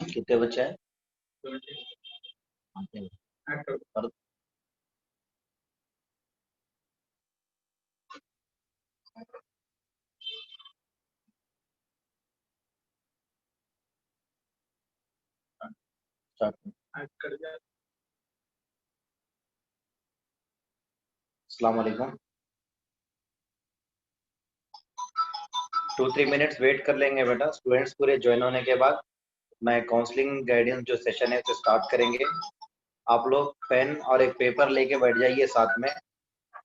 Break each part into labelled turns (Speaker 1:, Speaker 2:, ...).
Speaker 1: कितने बच्चे हैं? पर अस्सलाम वालेकुम। 2-3 मिनट्स वेट कर लेंगे बेटा। स्टूडेंट्स पूरे ज्वाइन होने के बाद मैं काउंसलिंग गाइडेंस जो सेशन है उसे स्टार्ट करेंगे। आप लोग पेन और एक पेपर लेके बैठ जाइए साथ में,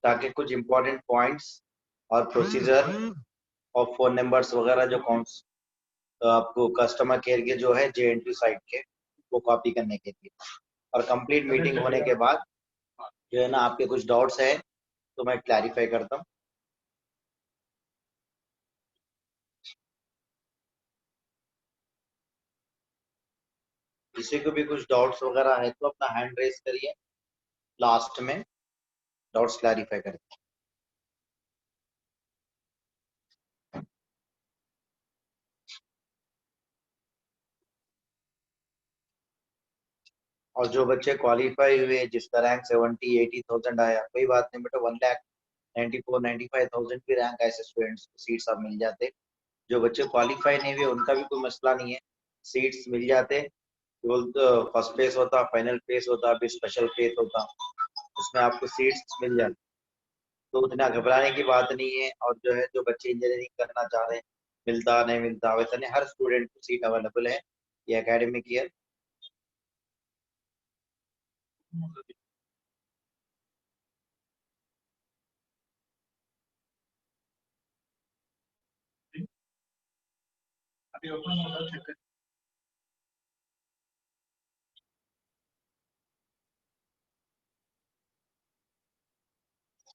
Speaker 1: ताकि कुछ इंपॉर्टेंट पॉइंट्स और प्रोसीजर और फोन नंबर्स वगैरह जो आपको कस्टमर केयर के जो है JNT साइट के, वो कॉपी करने के लिए। और कंप्लीट मीटिंग होने के बाद जो है ना, आपके कुछ डाउट्स है तो मैं क्लैरिफाई करता हूँ। किसी को भी कुछ डाउट्स वगैरह है तो अपना हैंड रेज करिए, लास्ट में डाउट्स क्लैरिफाई करें। और जो बच्चे क्वालिफाई हुए, जिसका रैंक 70-80,000 आया, कोई बात नहीं बेटा, 1,94,95,000 की रैंक ऐसे स्टूडेंट्स को सीट्स अब मिल जाते। जो बच्चे क्वालिफाई नहीं हुए उनका भी कोई मसला नहीं है, सीट्स मिल जाते। केवल फर्स्ट फेस होता, फाइनल फेस होता, अभी स्पेशल फेस होता, उसमें आपको सीट्स मिल जाती। तो उतना घबराने की बात नहीं है। और जो है, जो बच्चे इंजीनियरिंग करना चाह रहे हैं, मिलता नहीं मिलता वैसा नहीं, हर स्टूडेंट को सीट अवेलेबल है ये एकेडमिक ईयर।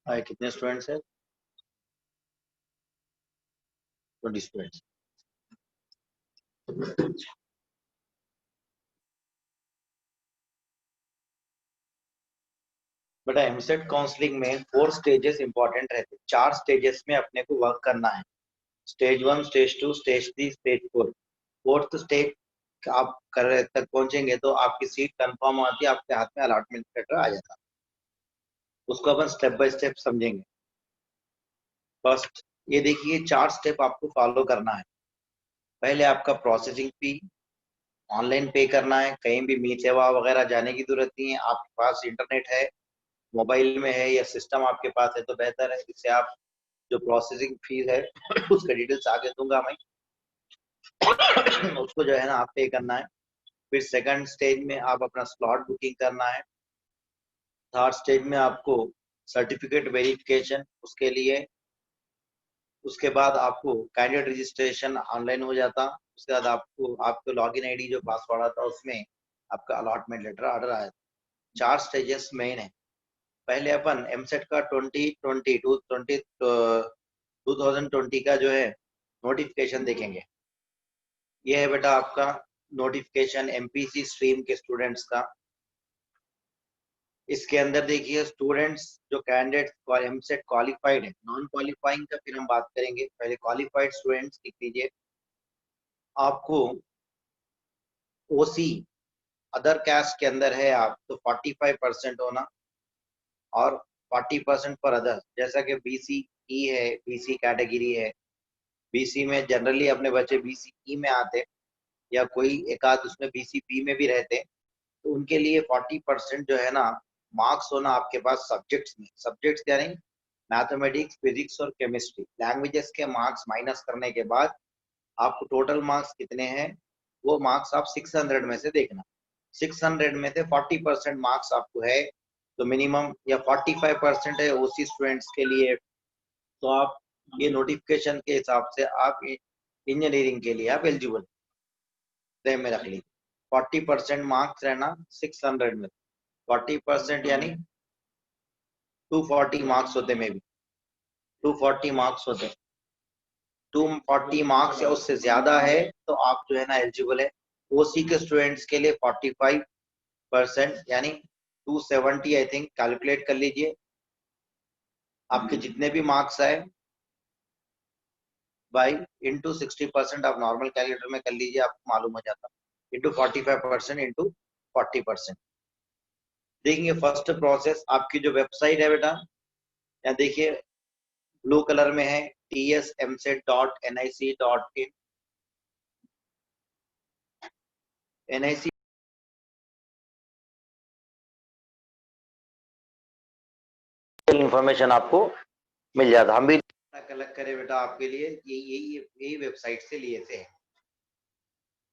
Speaker 1: कितने स्टूडेंट्स हैं? 20 स्टूडेंट्स। बेटा एमसेट काउंसलिंग में 4 स्टेजेस इंपॉर्टेंट रहते हैं। 4 स्टेजेस में अपने को वर्क करना है। Stage 1, stage 2, stage 3, stage 4। Fourth stage आप कर तक पहुंचेंगे तो आपकी सीट कंफर्म आती है, आपके हाथ में अलॉटमेंट लेटर आ जाता है। उसको अपन स्टेप बाय स्टेप समझेंगे। फर्स्ट ये देखिए, 4 स्टेप आपको फॉलो करना है। पहले आपका प्रोसेसिंग फी ऑनलाइन पे करना है। कहीं भी मी सेवा वगैरह जाने की जरूरत नहीं है। आपके पास इंटरनेट है, मोबाइल में है, या सिस्टम आपके पास है तो बेहतर है। इससे आप जो प्रोसेसिंग फीस है उसका डिटेल्स आगे दूंगा मैं उसको जो है ना आप पे करना है। फिर सेकंड स्टेज में आप अपना स्लॉट बुकिंग करना है। थर्ड स्टेज में आपको सर्टिफिकेट वेरिफिकेशन, उसके लिए उसके बाद आपको कैंडिडेट रजिस्ट्रेशन ऑनलाइन हो जाता। उसके बाद आपको आपको लॉगिन आईडी जो पासवर्ड आता उसमें आपका अलॉटमेंट लेटर ऑर्डर आया। 4 स्टेजेस मेन है। पहले अपन एमसेट का 2020 का जो है नोटिफिकेशन देखेंगे। ये है बेटा आपका नोटिफिकेशन MPC स्ट्रीम के स्टूडेंट्स का। इसके अंदर देखिए, स्टूडेंट्स जो कैंडिडेट एमसेट क्वालिफाइड है, नॉन क्वालिफाइंग का फिर हम बात करेंगे। पहले क्वालिफाइड स्टूडेंट्स लिख लीजिए। आपको OC अदर कैस्ट के अंदर है आप तो 45% होना, और 40% पर अदर। जैसा कि BCE है, BC कैटेगरी है, BC में जनरली अपने बच्चे BCE में आते, या कोई एक आध उसमें BCB में भी रहते, तो उनके लिए 40% जो है ना मार्क्स होना आपके पास सब्जेक्ट्स में। सब्जेक्ट्स यानी मैथमेटिक्स, फिजिक्स और केमिस्ट्री। लैंग्वेजेस के मार्क्स माइनस करने के बाद आपको टोटल मार्क्स कितने हैं, वो मार्क्स आप 600 में से देखना। 600 में से 40% मार्क्स आपको है तो मिनिमम, या 45% है OC स्टूडेंट्स के लिए, तो आप ये नोटिफिकेशन के हिसाब से आप इंजीनियरिंग के लिए आप एलिजिबल में रख लीजिए। 40% मार्क्स रहना 600 में। 40% यानी 240 मार्क्स होते, में भी 240 मार्क्स होते। 240 मार्क्स या उससे ज्यादा है तो आप जो है ना एलिजिबल है। OC के स्टूडेंट्स के लिए 45% यानी 270 आई थिंक, कैलकुलेट कर लीजिए। आपके जितने भी मार्क्स आए बाई इंटू 60%, आप नॉर्मल कैलकुलेटर में कर लीजिए, आपको मालूम हो जाता। Into 45% into 40%। देखेंगे फर्स्ट प्रोसेस आपकी जो वेबसाइट है बेटा, यहाँ देखिए ब्लू कलर में है tsmset.nic.in। NIC इंफॉर्मेशन आपको मिल जाता। हम भी कलेक्ट करें बेटा आपके लिए, यही वेबसाइट से लिए थे।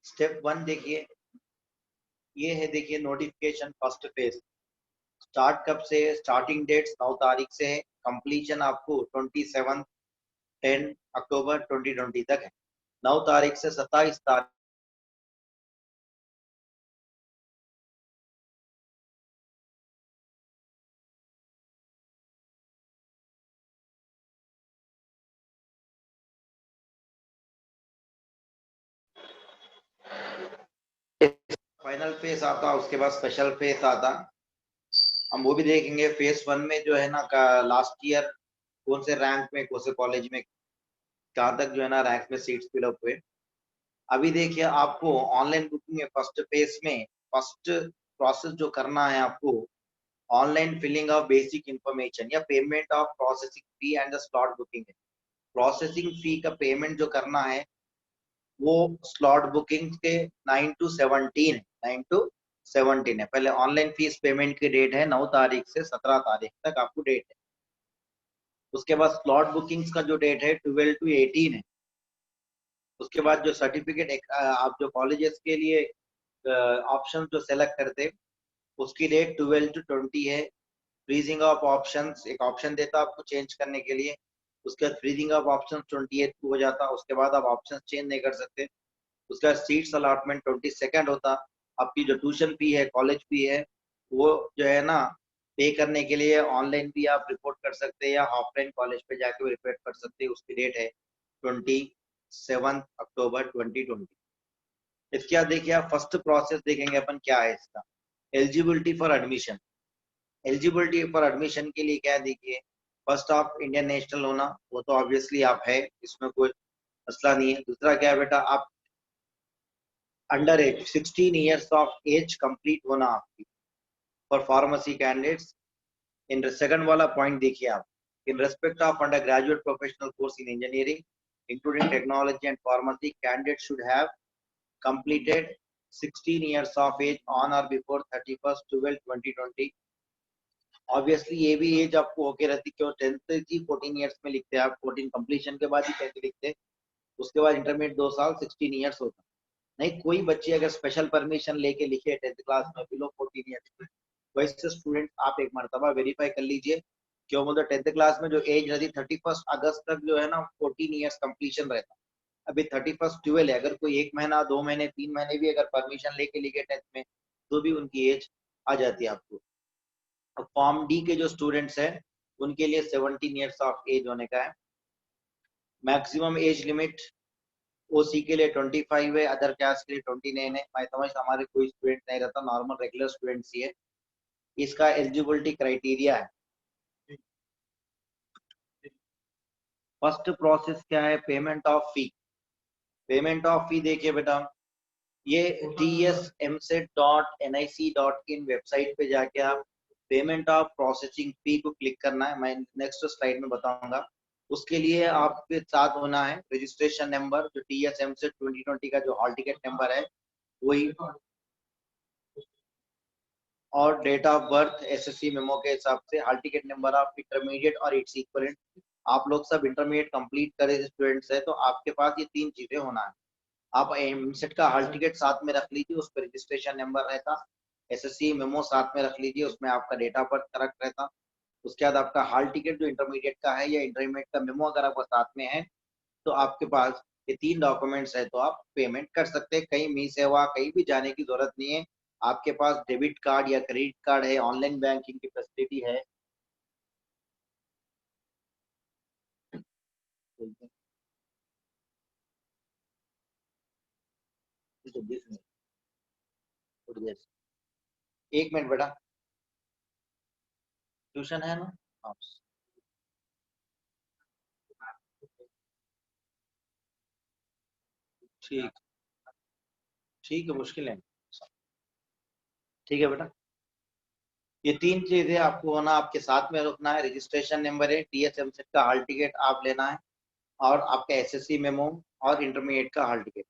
Speaker 1: स्टेप 1 देखिए, ये है देखिए नोटिफिकेशन फर्स्ट फेज। स्टार्ट कब से? स्टार्टिंग डेट 9 तारीख से है, कंप्लीशन आपको 10 अक्टूबर 2020 तक है। 9 तारीख से 27 तारीख फाइनल फेज आता, उसके बाद स्पेशल फेज आता। हम वो भी देखेंगे। फेज 1 में जो है ना लास्ट ईयर कौन से रैंक में, कौन से कॉलेज में कहाँ तक जो है ना रैंक में सीट्स फिलअप हुए। अभी देखिए आपको ऑनलाइन बुकिंग है फर्स्ट फेज में। फर्स्ट प्रोसेस जो करना है आपको, online filling of basic information या payment of processing fee and the slot booking है। प्रोसेसिंग फी का पेमेंट जो करना है वो स्लॉट बुकिंग के 9 to 17 है, 9 to 17 है। पहले ऑनलाइन फीस पेमेंट की डेट है 9 तारीख से 17 तारीख तक आपको डेट है। उसके बाद स्लॉट बुकिंग्स का जो डेट है 12 to 18 है। उसके बाद जो सर्टिफिकेट आप जो कॉलेजेस के लिए ऑप्शन जो सेलेक्ट करते, उसकी डेट 12 to 20 है। फ्रीजिंग ऑफ ऑप्शंस एक ऑप्शन देता आपको चेंज करने के लिए, उसके बाद फ्रीजिंग ऑफ ऑप्शन 28 को हो जाता, उसके बाद आप ऑप्शन चेंज नहीं कर सकते। उसके बाद सीट्स अलॉटमेंट 22 होता। आपकी जो ट्यूशन फी है, कॉलेज फी है, वो जो है ना पे करने के लिए ऑनलाइन भी आप रिपोर्ट कर सकते हैं या ऑफलाइन कॉलेज पे जाके भी रिपोर्ट कर सकते हैं। उसकी डेट है 27 अक्टूबर 2020। इसके बाद देखिए आप फर्स्ट प्रोसेस देखेंगे अपन क्या है इसका। Eligibility for admission. Eligibility for admission के लिए क्या है देखिए, फर्स्ट आप इंडियन नेशनल होना, वो तो ऑब्वियसली आप है, इसमें कोई मसला नहीं है। दूसरा क्या है बेटा, आप under age 16 years of age complete होना आपकी for pharmacy candidates. In second वाला पॉइंट देखिए आप, in respect of under graduate professional course in engineering including technology and pharmacy, candidate should have completed 16 years of age on or before 31/12/2020। Obviously ये भी as आपको होके रहती, क्यों 10th की 14 ईयर्स में लिखते हैं आप, 14 कंप्लीशन के बाद ही 10th लिखते हैं। उसके बाद इंटरमीडिएट 2 साल 16 ईयर्स होता। नहीं कोई बच्चे अगर स्पेशल परमिशन लेके लिखे 10th क्लास में बिलो 14 ईयर्स में, वैसे स्टूडेंट आप एक मरतबा वेरीफाई कर लीजिए। क्यों बोलते 10th क्लास में जो एज रहती 31 अगस्त तक जो है ना 14 ईयर्स कंप्लीशन रहता। अभी 31 12 है, अगर कोई 1 महीना 2 महीने 3 महीने भी अगर परमिशन लेके लिखे 10th में, तो भी उनकी एज आ जाती है आपको। फॉर्म डी के जो स्टूडेंट्स हैं उनके लिए 17 ईयर्स ऑफ एज होने का है। मैक्सिमम एज लिमिट ओसी के लिए 25 है, अदर कास्ट के लिए 29 है। मैं समझता हमारे कोई स्टूडेंट नहीं रहता, नॉर्मल रेगुलर स्टूडेंट्स ही है। इसका एलिजिबिलिटी क्राइटेरिया है। फर्स्ट प्रोसेस क्या है, payment of fee. Payment of fee देखिए बेटा, ये tsmset.nic.in वेबसाइट पे जाके आप पेमेंट ऑफ प्रोसेसिंग फी को क्लिक करना है। मैं नेक्स्ट स्लाइड में बताऊंगा। उसके लिए आपके साथ होना है रजिस्ट्रेशन नंबर, जो TSMset 2020 का जो हॉल टिकट नंबर है वही, और date of birth SSC memo के हिसाब से, hall ticket number of intermediate और इट्स इक्विवेलेंट। आप लोग सब इंटरमीडिएट कंप्लीट करे स्टूडेंट्स है, तो आपके पास ये 3 चीजें होना है। आप एमसेट का हॉल टिकट साथ में रख लीजिए, उस पर रजिस्ट्रेशन नंबर रहता। SSC मेमो साथ में रख लीजिए, उसमें आपका डेट ऑफ बर्थ करेक्ट रहता। उसके बाद आपका हॉल टिकट जो इंटरमीडिएट का है या इंटरमीडिएट का मेमो अगर आपका साथ में है, तो आपके पास ये 3 डॉक्यूमेंट्स है, तो आप पेमेंट कर सकते हैं। कहीं मी सेवा कहीं भी जाने की जरूरत नहीं है। आपके पास डेबिट कार्ड या क्रेडिट कार्ड है, ऑनलाइन बैंकिंग की फैसिलिटी है। एक मिनट बेटा, ट्यूशन है ना? हाँ, ठीक ठीक है, मुश्किल है। ठीक है बेटा, ये 3 चीजें आपको होना आपके साथ में रखना है। रजिस्ट्रेशन नंबर है, TSMC का हॉल टिकट आप लेना है, और आपका SSC मेमो और इंटरमीडिएट का हॉल टिकट।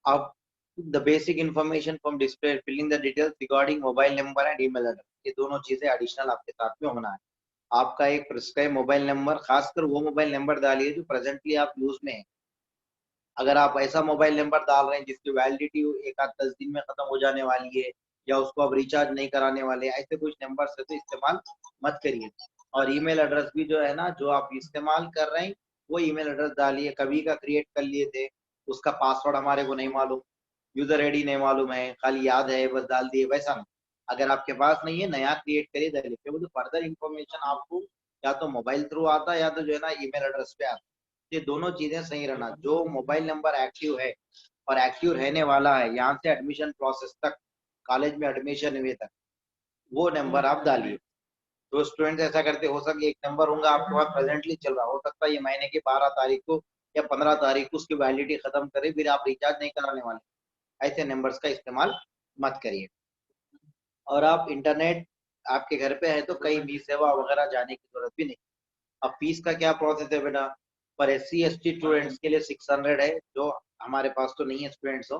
Speaker 1: अब the basic information from display, filling the details regarding mobile number and email address, ये दोनों चीजें एडिशनल आपके साथ में होना है। आपका एक प्रिस्क्राइब मोबाइल नंबर, खासकर वो मोबाइल नंबर डालिए जो प्रेजेंटली आप यूज में है। अगर आप ऐसा मोबाइल नंबर डाल रहे हैं जिसकी वैलिडिटी 1 आध 10 दिन में खत्म हो जाने वाली है, या उसको आप रिचार्ज नहीं कराने वाले, ऐसे कुछ नंबर से तो इस्तेमाल मत करिए। और ईमेल एड्रेस भी जो है ना, जो आप इस्तेमाल कर रहे हैं वो ईमेल एड्रेस डालिए। कभी का क्रिएट कर लिए थे, उसका पासवर्ड हमारे को नहीं मालूम, यूजर आईडी नहीं मालूम है, खाली याद है बस डाल दिए, वैसा नहीं। अगर आपके पास नहीं है, नया क्रिएट करिए डालिए। वो फर्दर इन्फॉर्मेशन आपको या तो मोबाइल थ्रू आता है, या तो जो है ना ईमेल एड्रेस पे आता है। ये दोनों चीजें सही रहना। जो मोबाइल नंबर एक्टिव है और एक्टिव रहने वाला है, यहाँ से एडमिशन प्रोसेस तक, कॉलेज में एडमिशन हुए तक, वो नंबर आप डालिए। तो स्टूडेंट ऐसा करते, हो सके एक नंबर होगा आपके पास प्रेजेंटली चल रहा, हो सकता है ये महीने की 12 तारीख को या 15 तारीख को उसकी वैलिडिटी खत्म करे, फिर आप रिचार्ज नहीं कराने वाले। ऐसे नंबर्स का इस्तेमाल मत करिए। और आप इंटरनेट आपके घर पे है तो कहीं भी सेवा वगैरह जाने की जरूरत भी नहीं। अब फीस का क्या प्रोसेस है बेटा? पर SC ST स्टूडेंट्स के लिए 600 है, जो हमारे पास तो नहीं है स्टूडेंट्स हो।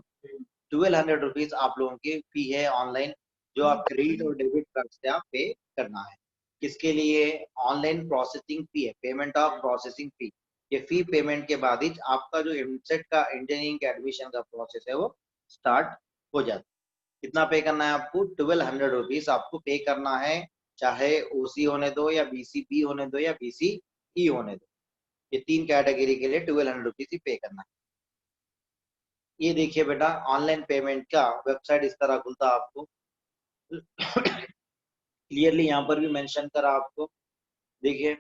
Speaker 1: 1200 रुपीज आप लोगों की फी है ऑनलाइन, जो आप क्रेडिट और डेबिट कार्ड से आप पे करना है। किसके लिए? ऑनलाइन प्रोसेसिंग फी है, पेमेंट ऑफ प्रोसेसिंग फी। ये फी पेमेंट के बाद ही आपका जो एमसेट का इंजीनियरिंग के एडमिशन का प्रोसेस है वो स्टार्ट हो जाता है। कितना पे करना है आपको? 1200 रुपीज आपको पे करना है, चाहे OC होने दो या BCB होने दो या BCE होने दो। ये 3 कैटेगरी के लिए 1200 रुपीज ही पे करना है। ये देखिए बेटा, ऑनलाइन पेमेंट का वेबसाइट इस तरह खुलता है आपको। क्लियरली यहाँ पर भी मेंशन करा आपको, देखिए।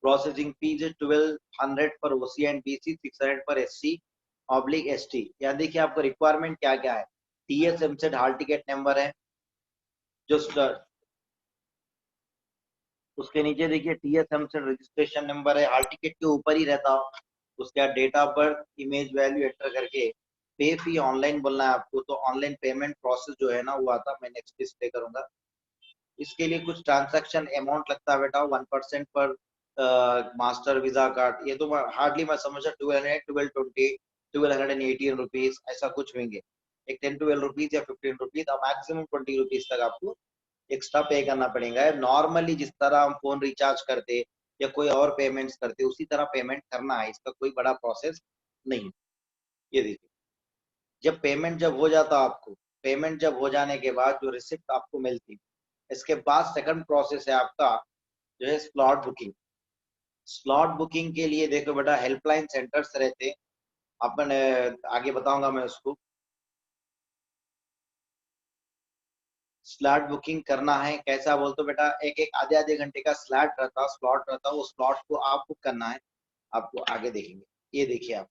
Speaker 1: प्रोसेसिंग फीस है 1200 for OC and BC, 600 for SC/ST। यहाँ देखिए आपको रिक्वायरमेंट क्या क्या है। TSMC हॉल टिकट नंबर है, जो उसके नीचे देखिए TSMC रजिस्ट्रेशन नंबर है, हॉल टिकट के ऊपर ही रहता हो। उसके बाद date of birth, image value enter करके पे फी ऑनलाइन बोलना है आपको। तो ऑनलाइन पेमेंट प्रोसेस जो है ना वो आता, मैं नेक्स्ट डिस्प्ले करूंगा। इसके लिए कुछ ट्रांजैक्शन अमाउंट लगता है बेटा, 1% पर मास्टर वीजा कार्ड। ये तो हार्डली मैं समझा 1220 1218 रुपीज ऐसा कुछ होंगे। एक 10-12 रुपीज या 15 रुपीज, और मैक्सिमम 20 रुपीज तक आपको एक्स्ट्रा पे करना पड़ेगा। नॉर्मली जिस तरह हम फोन रिचार्ज करते या कोई और पेमेंट्स करते, उसी तरह पेमेंट करना है, इसका कोई बड़ा प्रोसेस नहीं। ये देखिए, जब हो जाता आपको, पेमेंट जब हो जाने के बाद जो रिसिप्ट आपको मिलती, इसके बाद सेकंड प्रोसेस है आपका जो है स्लॉट बुकिंग। स्लॉट बुकिंग के लिए देखो बेटा, हेल्पलाइन सेंटर्स रहते, अपन आगे बताऊंगा मैं उसको। स्लॉट बुकिंग करना है कैसा बोल तो बेटा, एक एक आधे आधे घंटे का स्लॉट रहता, वो स्लॉट को आप बुक करना है। आपको आगे देखेंगे, ये देखिए आप,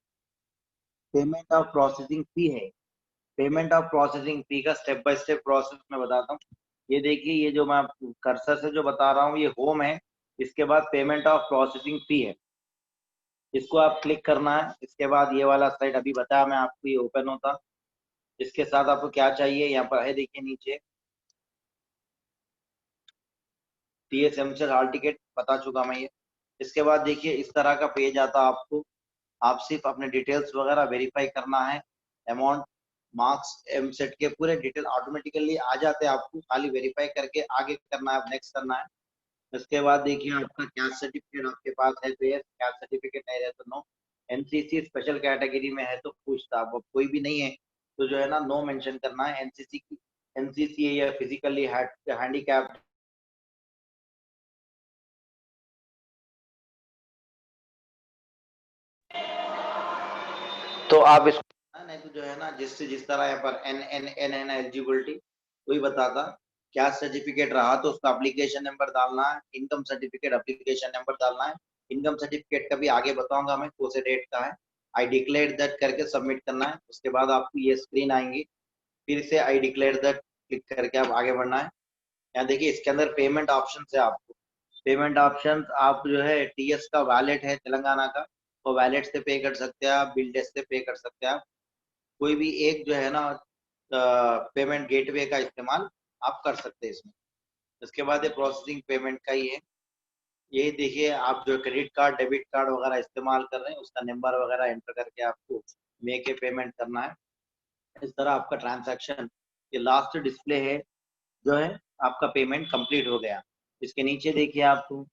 Speaker 1: पेमेंट ऑफ प्रोसेसिंग फी है। पेमेंट ऑफ प्रोसेसिंग फी का स्टेप बाय स्टेप प्रोसेस मैं बताता हूँ। ये देखिए, ये जो मैं कर्सर से जो बता रहा हूँ ये होम है। इसके बाद पेमेंट ऑफ प्रोसेसिंग फी है, इसको आप क्लिक करना है। इसके बाद ये वाला साइट अभी बताया मैं आपको, ये ओपन होता। इसके साथ आपको क्या चाहिए, यहाँ पर है देखिए नीचे, TSMC हॉल टिकट बता चुका मैं ये। इसके बाद देखिए इस तरह का पेज आता आपको। आप सिर्फ अपने डिटेल्स वगैरह वेरीफाई करना है, अमाउंट, मार्क्स, एमसेट के पूरे डिटेल ऑटोमेटिकली आ जाते हैं आपको, खाली वेरीफाई करके आगे करना है, नेक्स्ट करना है। इसके बाद देखिए आपका कैस्ट सर्टिफिकेट आपके पास है तो यस, कैस्ट सर्टिफिकेट नहीं रहे तो नो। NCC स्पेशल कैटेगरी में है तो पूछता, अब कोई भी नहीं है तो जो है ना नो मेंशन करना है। NCC की, NCC या फिजिकली हैंडीकैप, तो आप इसको, नहीं तो जो है ना जिससे जिस तरह यहाँ पर एन है ना एलिजिबिलिटी, वही बताता। क्या सर्टिफिकेट रहा तो उसका एप्लीकेशन नंबर डालना है, इनकम सर्टिफिकेट एप्लीकेशन नंबर डालना है। इनकम सर्टिफिकेट का भी आगे बताऊंगा मैं कौन से डेट का है। आई डिक्लेयर दैट करके सबमिट करना है। उसके बाद आपको ये स्क्रीन आएंगी, फिर से आई डिक्लेयर दैट क्लिक करके आप आगे बढ़ना है। यहाँ देखिए इसके अंदर पेमेंट ऑप्शन है आपको। पेमेंट ऑप्शन आप जो है TS का वैलेट है तेलंगाना का, तो वैलेट से पे कर सकते हैं आप, बिल डेस्क से पे कर सकते हैं आप। कोई भी एक जो है ना पेमेंट गेटवे का इस्तेमाल आप कर सकते हैं इसमें। इसके बाद ये प्रोसेसिंग पेमेंट का ही है। ये देखिए, आप जो क्रेडिट कार्ड डेबिट कार्ड वगैरह इस्तेमाल कर रहे हैं उसका नंबर वगैरह एंटर करके आपको मेक ए पेमेंट करना है। इस तरह आपका ट्रांजैक्शन, ये लास्ट डिस्प्ले है जो है आपका पेमेंट कंप्लीट हो गया। इसके नीचे देखिए आपको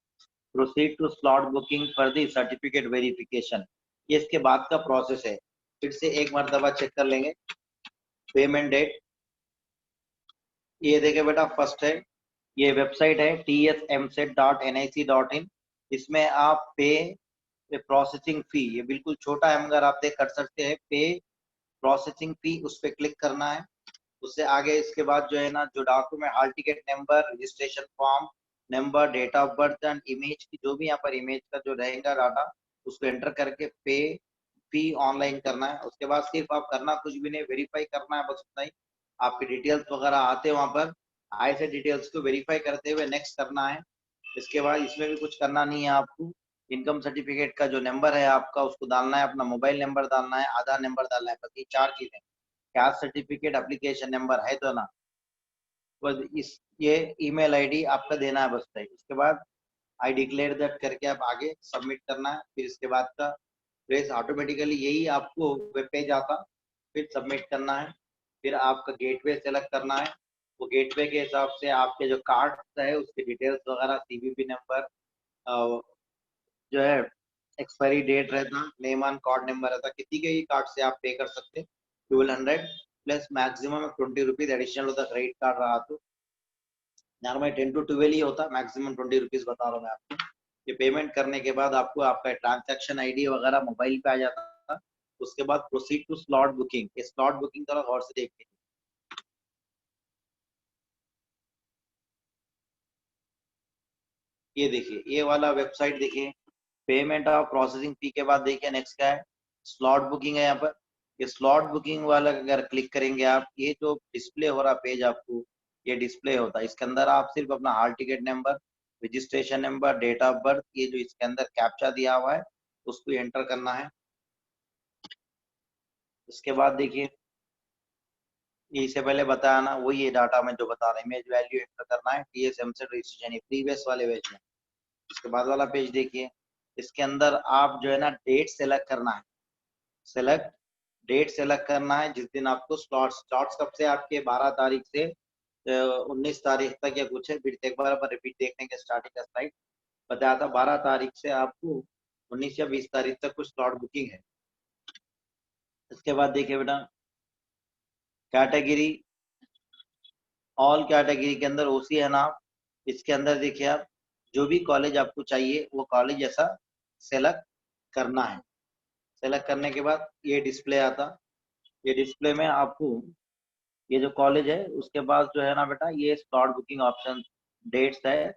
Speaker 1: proceed to slot booking for the certificate verification, ये इसके बाद का प्रोसेस है। फिर से एक मरतबा चेक कर लेंगे। पेमेंट डेट, ये देखिए बेटा, फर्स्ट है, ये वेबसाइट है tsmset.nic.in। इसमें आप पे प्रोसेसिंग फी, ये बिल्कुल छोटा है मगर आप देख कर सकते हैं, पे प्रोसेसिंग फी, उस पर क्लिक करना है। उससे आगे इसके बाद जो है ना, जो document, hall ticket number, registration form number, date of birth and image की, जो भी यहाँ पर इमेज का जो रहेगा डाटा, उसको एंटर करके पे फी ऑनलाइन करना है। उसके बाद सिर्फ आप करना कुछ भी नहीं, वेरीफाई करना है, बस उतना ही। आपके डिटेल्स वगैरह आते हैं वहां पर, आए से डिटेल्स को वेरीफाई करते हुए नेक्स्ट करना है। इसके बाद इसमें भी कुछ करना नहीं है आपको। इनकम सर्टिफिकेट का जो नंबर है आपका, उसको डालना है, अपना मोबाइल नंबर डालना है, आधार नंबर डालना है, बस ये चार चीजें। कैश सर्टिफिकेट एप्लीकेशन नंबर है तो ना, बस इस ये ईमेल आईडी आपका देना है, बस है। उसके बाद आई डिक्लेयर दैट करके आप आगे सबमिट करना है। फिर इसके बाद का प्रेस ऑटोमेटिकली यही आपको वेब पेज आता, फिर सबमिट करना है। फिर आपका गेटवे सेलेक्ट करना है। वो गेटवे के हिसाब से आपके जो कार्ड है उसके डिटेल्स वगैरह, सीवीवी नंबर, जो है एक्सपायरी डेट रहता, नेम ऑन कार्ड नंबर रहता, किसी के ही कार्ड से आप पे कर सकते हैं। 1200 प्लस मैक्सिमम 20 रुपीज एडिशनल होता, क्रेडिट कार्ड रहा तो। नॉर्मल 10 to 12 ही होता, मैक्सिमम 20 रुपीज बता रहा हूँ मैं आपको। ये पेमेंट करने के बाद आपको आपका ट्रांजैक्शन आईडी वगैरह मोबाइल पे आ जाता। उसके बाद प्रोसीड टू स्लॉट बुकिंग, ये स्लॉट बुकिंग थोड़ा गौर से देखिए। ये देखिए, ये वाला वेबसाइट देखिए, पेमेंट और प्रोसेसिंग फी के बाद देखिए नेक्स्ट क्या है, स्लॉट बुकिंग है यहाँ पर। ये स्लॉट बुकिंग वाला अगर क्लिक करेंगे आप, ये जो डिस्प्ले हो रहा पेज आपको, ये डिस्प्ले होता है। इसके अंदर आप सिर्फ अपना hall ticket number, registration number, date of birth, ये जो इसके अंदर कैप्चा दिया हुआ है उसको एंटर करना है। उसके बाद देखिए, ये इससे पहले बताया ना, वही ये डाटा में जो बता रहे हैं, इमेज वैल्यू एंटर करना है, TSM से रजिस्ट्रेशन प्रीवियस वाले पेज में। उसके बाद वाला पेज देखिए, इसके अंदर आप जो है ना डेट सेलेक्ट करना है। सेलेक्ट डेट सेलेक्ट करना है जिस दिन आपको स्लॉट्स, स्लॉट्स कब से आपके 12 तारीख से 19 तारीख तक या कुछ है। फिर एक बार अपन रिपीट देखने के, स्टार्टिंग का स्लाइड बताया था, 12 तारीख से आपको 19 या 20 तारीख तक कुछ स्लॉट बुकिंग है। इसके बाद देखिए बेटा, कैटेगरी, ऑल कैटेगरी के अंदर ओसी है ना। इसके अंदर देखिए आप, जो भी कॉलेज आपको चाहिए वो कॉलेज ऐसा सेलेक्ट करना है। सेलेक्ट करने के बाद ये डिस्प्ले आता, ये डिस्प्ले में आपको ये जो कॉलेज है उसके पास जो है ना बेटा, ये स्लॉट बुकिंग ऑप्शन डेट्स है,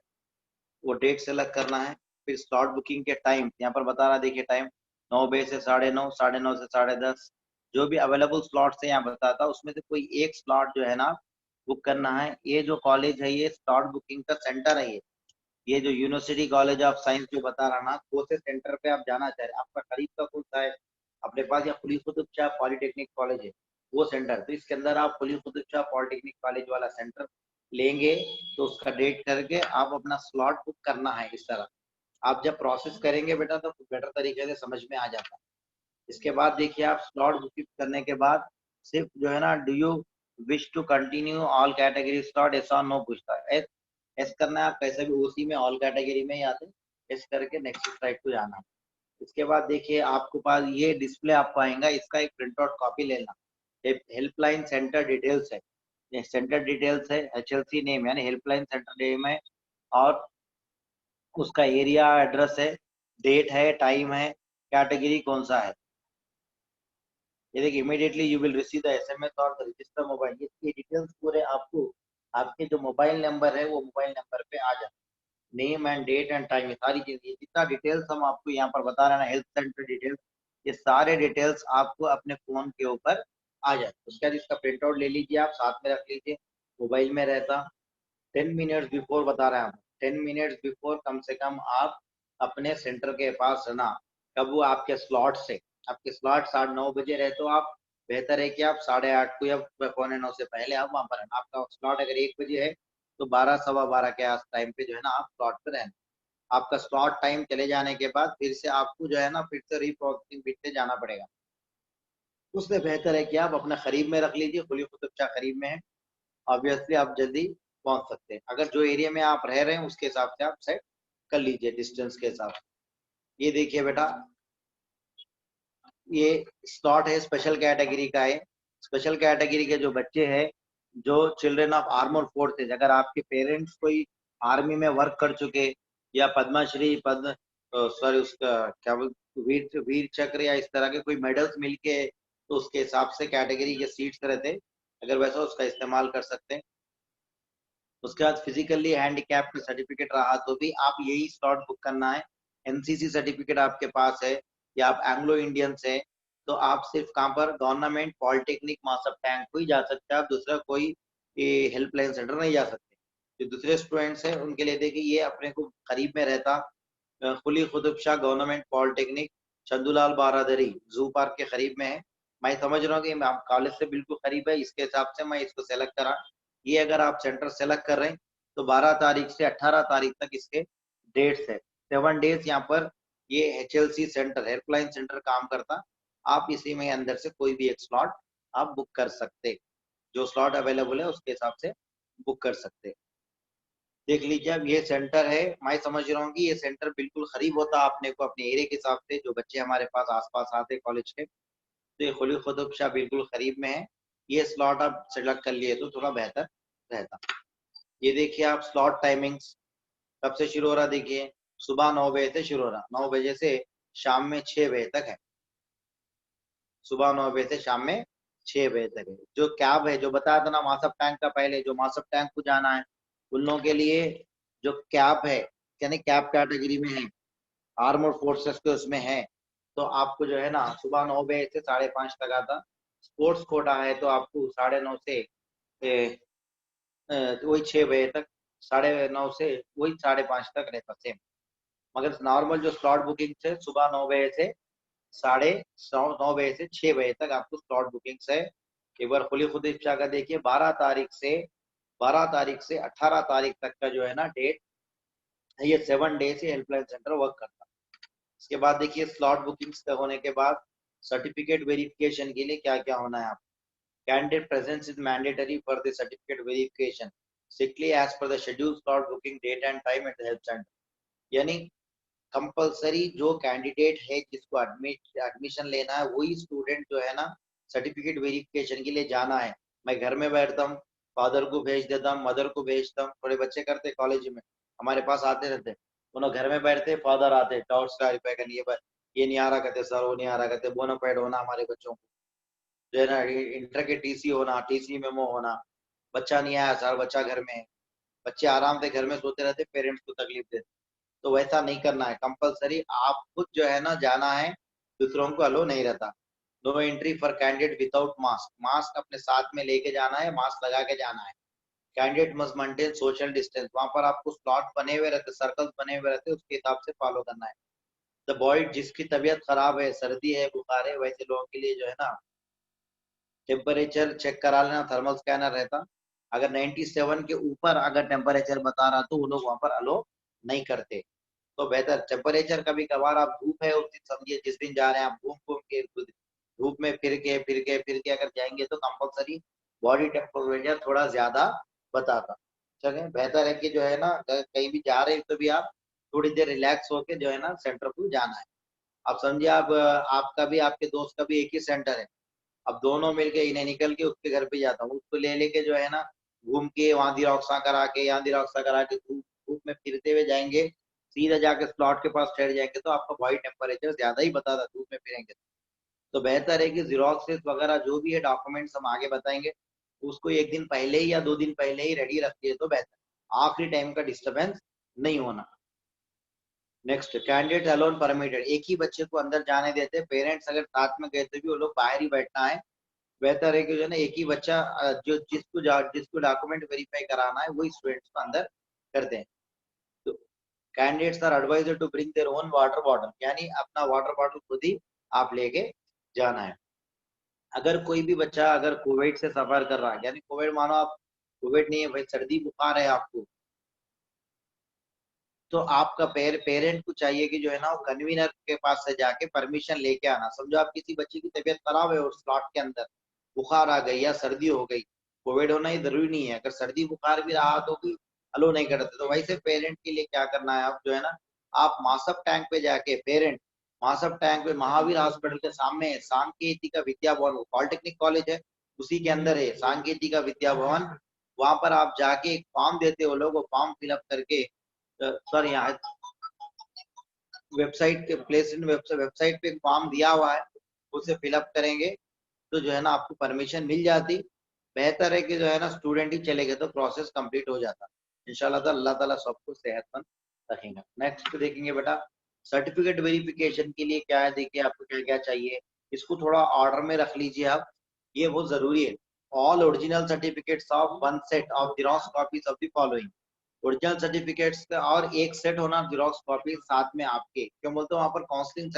Speaker 1: वो डेट सेलेक्ट करना है। फिर स्लॉट बुकिंग के टाइम यहाँ पर बता रहा, देखिए टाइम 9 बजे से 9:30, 9:30 से 10:30, जो भी अवेलेबल स्लॉट्स है यहाँ बताता, उसमें से कोई एक स्लॉट जो है ना बुक करना है। ये जो कॉलेज है ये स्लॉट बुकिंग का सेंटर है। ये जो यूनिवर्सिटी कॉलेज ऑफ साइंस जो बता रहा ना, कौन से सेंटर पे आप जाना चाह रहे हैं, आपका करीब का कौन सा है अपने पास, या कुली कुतुब शाह पॉलिटेक्निक कॉलेज है वो सेंटर, तो इसके अंदर आप कुली कुतुब शाह पॉलिटेक्निक कॉलेज वाला सेंटर लेंगे। तो उसका डेट करके आप अपना स्लॉट बुक करना है। इस तरह आप जब प्रोसेस करेंगे बेटा तो बेटर तरीके से समझ में आ जाता है। इसके बाद देखिए, आप स्लॉट बुकिंग करने के बाद सिर्फ जो है ना, do you wish to continue all category slot, ऐसा नो पूछता है। एस करना है, आप कैसे भी उसी में ऑल कैटेगरी में ही आते हैं, एस करके नेक्स्ट स्लाइड को जाना है। इसके बाद देखिए, आपके पास ये डिस्प्ले आपको आएगा, इसका एक प्रिंट आउट कॉपी लेना। हेल्पलाइन सेंटर डिटेल्स है, ये सेंटर डिटेल्स है, HLC नेम यानी हेल्पलाइन सेंटर नेम है, और उसका एरिया एड्रेस है, डेट है, टाइम है, कैटेगरी कौन सा है। ये देखिए, immediately you will receive the SMS और द रजिस्टर मोबाइल, ये डिटेल्स पूरे आपको आपके जो मोबाइल नंबर है वो मोबाइल नंबर पे आ जाए। Name and date and time, ये सारी चीजें, जितना डिटेल्स हम आपको यहाँ पर बता रहे हैं ना, हेल्थ सेंटर डिटेल्स, ये सारे डिटेल्स आपको अपने फोन के ऊपर आ जाए। उसके बाद इसका प्रिंट आउट ले लीजिए, आप साथ में रख लीजिए, मोबाइल में रहता। 10 मिनट्स बिफोर बता रहे हैं हम, 10 मिनट्स बिफोर कम से कम आप अपने सेंटर के पास रहना। कब वो आपके स्लॉट से, आपके स्लॉट 9:30 बजे रहे तो आप बेहतर है कि आप 8:30 को या 8:45 से पहले आप वहां पर रहना। आपका स्लॉट अगर 1 बजे है तो 12 सवा 12 के आस टाइम पे जो है ना आप स्लॉट पे रहना। आपका स्लॉट टाइम चले जाने के बाद फिर से आपको जो है ना फिर से रीप्रोसेसिंग बिट पे जाना पड़ेगा। उससे बेहतर है कि आप अपना करीब में रख लीजिए, खुली कुतुब शाह करीब में है, ऑब्वियसली आप जल्दी पहुंच सकते हैं। अगर जो एरिया में आप रह रहे हैं उसके हिसाब से आप सेट कर लीजिए डिस्टेंस के हिसाब से। ये देखिए बेटा, ये स्लॉट है स्पेशल कैटेगरी का है। स्पेशल कैटेगरी के जो बच्चे हैं, जो चिल्ड्रन ऑफ आर्मर फोर्सेज, अगर आपके पेरेंट्स कोई आर्मी में वर्क कर चुके या पद्मश्री पद्म सॉरी उसका क्या बोल वीर वीर चक्र या इस तरह के कोई मेडल्स मिलके, तो उसके हिसाब से कैटेगरी के सीट्स रहते, अगर वैसा उसका इस्तेमाल कर सकते हैं। उसके बाद फिजिकली हैंडीकैप का सर्टिफिकेट रहा तो भी आप यही स्लॉट बुक करना है। एनसीसी सर्टिफिकेट आपके पास है या आप एंग्लो इंडियंस है तो आप सिर्फ कहाँ पर गवर्नमेंट पॉलिटेक्निक मासअप टैंक को ही जा सकते हैं, आप दूसरा कोई हेल्पलाइन सेंटर नहीं जा सकते। जो दूसरे स्टूडेंट्स हैं उनके लिए देखिए ये अपने को करीब में रहता, कुली कुतुब शाह गवर्नमेंट पॉलिटेक्निक चंदूलाल बारादरी जू पार्क के करीब में है। मैं समझ रहा हूँ कि कॉलेज से बिल्कुल करीब है, इसके हिसाब से मैं इसको सेलेक्ट करा। ये अगर आप सेंटर सेलेक्ट कर रहे हैं तो 12 तारीख से 18 तारीख तक इसके डेट्स है, 7 डेज यहाँ पर ये HLC सेंटर हेल्पलाइन सेंटर काम करता। आप इसी में अंदर से कोई भी एक स्लॉट आप बुक कर सकते, जो स्लॉट अवेलेबल है उसके हिसाब से बुक कर सकते। देख लीजिए अब ये सेंटर है, मैं समझ रहा हूँ कि ये सेंटर बिल्कुल करीब होता अपने को अपने एरिया के हिसाब से, जो बच्चे हमारे पास आसपास आते कॉलेज के, तो ये खुली कुतुब शाह बिल्कुल करीब में है। ये स्लॉट आप सेलेक्ट कर लिए तो थोड़ा बेहतर रहता। ये देखिए आप स्लॉट टाइमिंग्स कब से शुरू हो रहा, देखिए सुबह 9 बजे से शुरू हो रहा, 9 बजे से शाम में 6 बजे तक है। सुबह 9 बजे से शाम में 6 बजे तक है। जो कैब है जो बताया था ना मासअप टैंक का, पहले जो मासअप टैंक को जाना है उन लोगों के लिए जो कैब है, यानी कैब कैटेगरी में है, आर्मड फोर्सेस के उसमें है, तो आपको जो है ना सुबह 9 बजे से 5:30 तक आता। स्पोर्ट्स कोटा है तो आपको 9:30 से वही 6 बजे तक, 9:30 से वही 5:30 तक रहता सेम। मगर नॉर्मल जो स्लॉट बुकिंग है सुबह 9 बजे से 9:30 से 6 बजे तक आपको स्लॉट बुकिंग्स है। एक बार खुली खुद इच्छा का देखिए, 12 तारीख से 18 तारीख तक का जो है ना डेट, ये 7 डे से हेल्पलाइन सेंटर वर्क करता। इसके बाद देखिए स्लॉट बुकिंग्स होने के बाद सर्टिफिकेट वेरिफिकेशन के लिए क्या क्या होना है आप, candidate presence is mandatory for the certificate verification strictly as per the schedule slot booking date and time at the help centre. यानी कंपलसरी जो कैंडिडेट है जिसको एडमिशन लेना है वही स्टूडेंट जो है ना सर्टिफिकेट वेरिफिकेशन के लिए जाना है। मैं घर में बैठता हूँ, फादर को भेज देता हूँ, मदर को भेजता हूँ, थोड़े बच्चे करते कॉलेज में हमारे पास आते रहते, दोनों घर में बैठते, फादर आते टॉर्च क्लैरिफाई करने, ये नहीं आ रहा कहते सर, वो नहीं आ रहा कहते, बोनाफाइड होना हमारे बच्चों को, जो है ना इंटर के टीसी होना, टीसी मेमो होना, बच्चा नहीं आया सर, बच्चा घर में है। बच्चे आराम से घर में सोते रहते, पेरेंट्स को तकलीफ देते। तो वैसा नहीं करना है, कंपलसरी आप खुद जो है ना जाना है, दूसरों को अलो नहीं रहता। No entry for candidate without mask, mask अपने साथ में लेके जाना है, मास्क लगा के जाना है। Candidate must maintain social distance, वहां पर आपको स्लॉट बने हुए रहते, सर्कल्स बने हुए रहते, उसके हिसाब से फॉलो करना है। द बॉय जिसकी तबीयत खराब है, सर्दी है, बुखार है, वैसे लोगों के लिए जो है ना टेम्परेचर चेक करा लेना, थर्मल स्कैनर रहता। अगर 97 के ऊपर अगर टेम्परेचर बता रहा तो वो लोग वहां पर अलो नहीं करते। तो बेहतर टेम्परेचर, कभी कभार आप धूप है उस दिन समझिए, जिस दिन जा रहे हैं आप घूम घूम के धूप में फिर के अगर जाएंगे तो कंपलसरी बॉडी टेम्परेचर थोड़ा ज्यादा बताता। चलिए बेहतर है कि जो है ना कहीं भी जा रहे हैं तो भी आप थोड़ी देर रिलैक्स होके जो है ना सेंटर को जाना है। अब समझिए आप आपका भी आपके दोस्त का भी एक ही सेंटर है, अब दोनों मिलके इन्हें निकल के उसके घर पे जाता हूँ, उसको ले लेके जो है ना घूम के वहां दिराक्सा करा के यहाँ दिराक्सा करा के धूप धूप में फिरते हुए जाएंगे, सीधा जाके स्लॉट के पास ठहर जाएंगे तो आपका बॉडी टेम्परेचर ज्यादा ही बता था धूप में फिरेंगे। तो बेहतर है कि जीरोक्सेस वगैरह जो भी है डॉक्यूमेंट्स हम आगे बताएंगे, उसको एक दिन पहले ही या 2 दिन पहले ही रेडी रखिए तो बेहतर, आखिरी टाइम का डिस्टर्बेंस नहीं होना। नेक्स्ट, कैंडिडेट अलोन परमिटेड, एक ही बच्चे को अंदर जाने देते, पेरेंट्स अगर साथ में गए तो भी वो लोग बाहर ही बैठना है। बेहतर है कि जो है ना एक ही बच्चा जो जिसको डॉक्यूमेंट वेरीफाई कराना है वही स्टूडेंट्स को अंदर करते हैं। तो candidates are advised to bring their own water bottle, यानी अपना वाटर बॉटल खुद ही आप लेके जाना है। अगर कोई भी बच्चा अगर कोविड से सफर कर रहा है, यानी कोविड मानो आप कोविड नहीं है भाई, सर्दी बुखार है आपको, तो आपका पेरेंट को चाहिए कि जो है ना वो कन्वीनर के पास से जाके परमिशन लेके आना। समझो आप किसी बच्चे की तबीयत खराब है और स्लॉट के अंदर बुखार आ गई या सर्दी हो गई, कोविड होना ही जरूरी नहीं है, अगर सर्दी बुखार भी रहा तो भी अलो नहीं करते। तो वैसे पेरेंट के लिए क्या करना है, आप जो है ना आप मासप टैंक पे जाके पेरेंट, मासप टैंक पे महावीर हॉस्पिटल के सामने है सांकेतिका विद्या भवन, पॉलिटेक्निक कॉलेज है उसी के अंदर है सांकेतिका विद्या भवन। वहां पर आप जाके एक फॉर्म देते हो, लोग वो फॉर्म फिलअप करके सर यहाँ वेबसाइट के वेबसाइट पे एक फॉर्म दिया हुआ है, उसे फिलअप करेंगे तो जो है ना आपको परमिशन मिल जाती। बेहतर है कि जो है ना स्टूडेंट ही चले गए तो प्रोसेस कंप्लीट हो जाता। इंशाल्लाह ताला अल्लाह ताला सबको सेहतमंद रखेगा। नेक्स्ट देखेंगे बेटा, सर्टिफिकेट वेरिफिकेशन के लिए क्या है, देखिए आपको क्या क्या चाहिए, इसको थोड़ा ऑर्डर में रख लीजिए आप, ये बहुत जरूरी है। All original certificates of one set of xerox copies of the following, original certificates का और एक सेट होना जेरॉक्स कॉपी साथ में आपके, क्यों बोलते हो वहां पर काउंसलिंग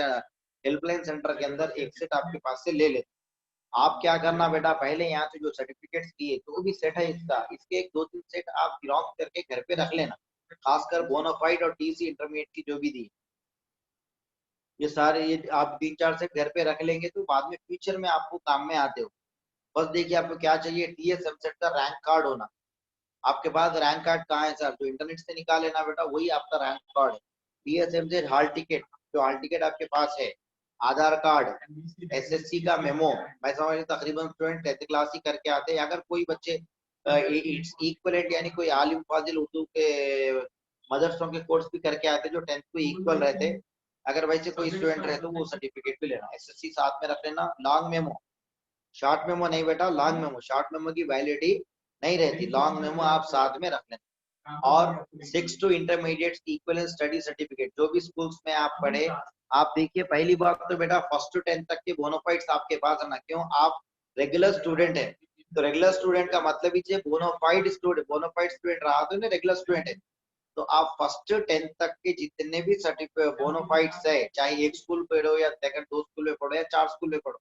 Speaker 1: हेल्पलाइन सेंटर के अंदर एक सेट आपके पास से ले लेते। आप क्या करना बेटा, पहले यहाँ से जो सर्टिफिकेट्स दिए जो भी सेट है इसका, इसके एक दो तीन सेट आप जेरॉक्स करके घर पे रख लेना, खासकर बोनाफाइड और टीसी इंटरमीडिएट की जो भी दी, ये सारे ये आप तीन चार सेट घर पे रख लेंगे तो बाद में फ्यूचर में आपको काम में आते हो। बस देखिए आपको क्या चाहिए, टीएस एमसेट का रैंक कार्ड होना। आपके पास रैंक कार्ड कहाँ है सर, जो इंटरनेट से निकाल लेना बेटा, वही आपका रैंक कार्ड है। टीएसएमजे हॉल टिकट, जो हॉल टिकट आपके पास है, आधार कार्ड, एसएससी का मेमो। मैं समझ तकरीबन स्टूडेंट 10th क्लास ही करके आते हैं, अगर कोई बच्चे इक्वलेंट यानी कोई आलिम फाजिल उर्दू के मदरसों के कोर्स भी करके आते जो 10th को इक्वल रहते, अगर वैसे कोई स्टूडेंट रहे तो वो सर्टिफिकेट भी लेना, एसएससी साथ में रख लेना। लॉन्ग मेमो, शॉर्ट मेमो नहीं बेटा, लॉन्ग मेमो, शॉर्ट मेमो की वैलिडिटी नहीं रहती, लॉन्ग मेमो आप साथ में रख लेना। और 6 to intermediate equivalent study certificate, जो भी स्कूल्स में आप पढ़े। आप देखिए पहली बात तो बेटा फर्स्ट टू 10th तक के बोनाफाइड्स आपके पास है ना, क्यों आप रेगुलर स्टूडेंट है, तो रेगुलर स्टूडेंट का मतलब ही बोनाफाइड स्टूडेंट रहा तो रेगुलर स्टूडेंट है। तो आप फर्स्ट 10th तक के जितने भी सर्टिफिकेट बोनाफाइड्स है, चाहे एक स्कूल पढ़ो या सेकंड दो स्कूल में पढ़ो या चार स्कूल में पढ़ो,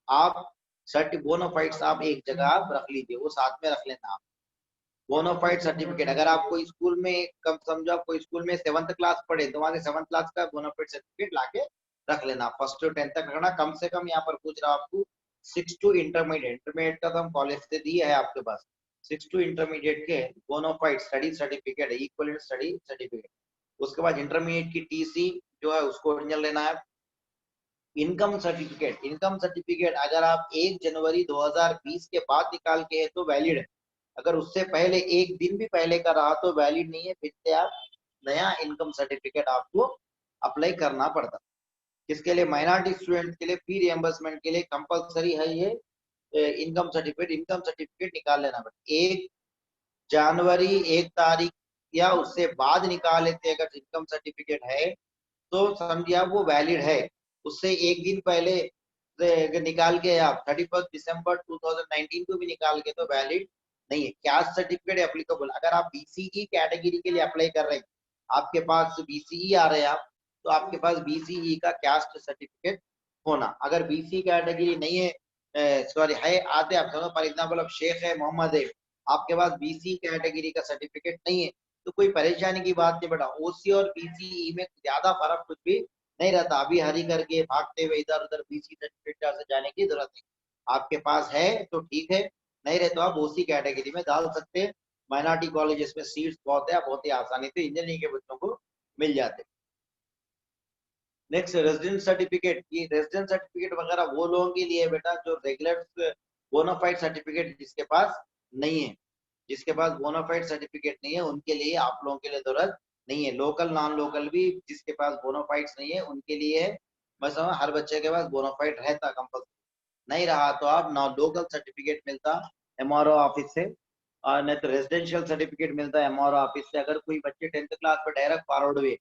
Speaker 1: आप सर्टि बोनाफाइड्स आप एक जगह आप रख लीजिए, वो साथ में रख लेना आप। बोनाफाइड सर्टिफिकेट, अगर आप कोई स्कूल में कम समझो आप कोई स्कूल में 7th क्लास पढ़े तो वहां से 7th क्लास का बोनाफाइड सर्टिफिकेट लाके रख लेना, फर्स्ट टू 10th तक रखना। कम से कम यहाँ पर पूछ रहा हूँ आपको 6 टू इंटरमीडिएट, इंटरमीडिएट का तो हम कॉलेज से दिए है आपके पास, 6 टू इंटरमीडिएट के बोनाफाइड स्टडी सर्टिफिकेट है, इक्विवेलेंट स्टडी सर्टिफिकेट। उसके बाद इंटरमीडिएट की टीसी जो है उसको ओरिजिनल लेना है। इनकम सर्टिफिकेट, इनकम सर्टिफिकेट अगर आप 1 जनवरी 2020 के बाद निकाल के है तो वैलिड है, अगर उससे पहले एक दिन भी पहले का रहा तो वैलिड नहीं है, फिर से आप नया इनकम सर्टिफिकेट आपको अप्लाई करना पड़ता। किसके लिए, माइनॉरिटी स्टूडेंट के लिए फी रिएम्बर्समेंट के लिए कंपलसरी है ये इनकम सर्टिफिकेट। इनकम सर्टिफिकेट निकाल लेना पड़ता, 1 जनवरी 1 तारीख या उससे बाद निकाल लेते अगर इनकम सर्टिफिकेट है तो समझिए आप वो वैलिड है। उससे एक दिन पहले निकाल के आप 31 दिसंबर 2019 को भी निकाल के तो वैलिड नहीं है। कैस्ट सर्टिफिकेट एप्लीकेबल, अगर आप बीसीई कैटेगरी के लिए अप्लाई कर रहे हैं, आपके पास बीसीई आ रहे हैं आप, तो आपके पास बीसीई का कैस्ट सर्टिफिकेट होना। अगर बीसी कैटेगरी नहीं है, सॉरी है आते आप, फॉर एग्जाम्पल अब शेख है मोहम्मद है, आपके पास बीसी कैटेगरी का सर्टिफिकेट नहीं है तो कोई परेशानी की बात नहीं बेटा, ओसी और बीसीई में ज्यादा फर्क कुछ भी नहीं रहता। अभी हरी करके भागते हुए इधर उधर बीसी सर्टिफिकेट से जाने की जरूरत नहीं, आपके पास है तो ठीक है, नहीं रहे तो आप ओसी कैटेगरी में डाल सकते हैं। माइनॉरिटी कॉलेजेस में सीट्स बहुत है, बहुत ही आसानी से इंजीनियरिंग के बच्चों को मिल जाते। नेक्स्ट रेजिडेंट सर्टिफिकेट, ये रेजिडेंट सर्टिफिकेट वगैरह वो लोगों के लिए बेटा जो रेगुलर बोनाफाइड सर्टिफिकेट जिसके पास नहीं है, जिसके पास बोनाफाइड सर्टिफिकेट नहीं है उनके लिए, आप लोगों के लिए जरूरत नहीं है। लोकल नॉन लोकल भी जिसके पास बोनाफाइड्स नहीं है उनके लिए है। बस हर बच्चे के पास बोनाफाइड रहता कंपल्सरी, नहीं रहा तो आप नॉन लोकल सर्टिफिकेट मिलता एमआरओ ऑफिस से, और नहीं तो रेजिडेंशियल सर्टिफिकेट मिलता है एमआरओ ऑफिस से। अगर कोई बच्चे 10th क्लास पर डायरेक्ट फॉरवर्ड हुए,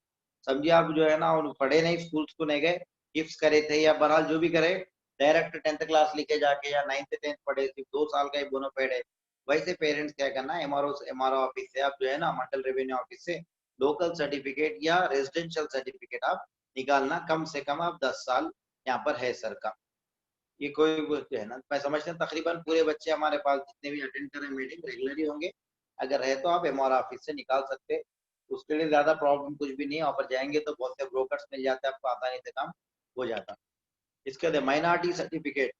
Speaker 1: समझिए आप जो है ना पढ़े नहीं, स्कूल्स को नहीं गए, गिफ्ट करे थे या बहरहाल जो भी करे, डायरेक्ट 10th क्लास लिखे जाके या 9th 10th पढ़े, सिर्फ 2 साल का ही बोनाफाइड है, वैसे पेरेंट्स क्या करना है, एमआरओ ऑफिस से आप जो है ना मंडल रेवेन्यू ऑफिस से लोकल सर्टिफिकेट या रेजिडेंशियल सर्टिफिकेट आप निकालना, कम से कम आप 10 साल यहाँ पर है सर का। ये कोई वो जो है ना, मैं समझता हूँ तकरीबन पूरे बच्चे हमारे पास जितने भी अटेंड कर रहे हैं मीटिंग रेगुलर ही होंगे। अगर है तो आप एमआर ऑफिस से निकाल सकते हैं, उसके लिए ज्यादा प्रॉब्लम कुछ भी नहीं है। वहाँ पर जाएंगे तो बहुत से ब्रोकर्स मिल जाते हैं, आपको आसानी से काम हो जाता है। इसके बाद माइनॉरिटी सर्टिफिकेट,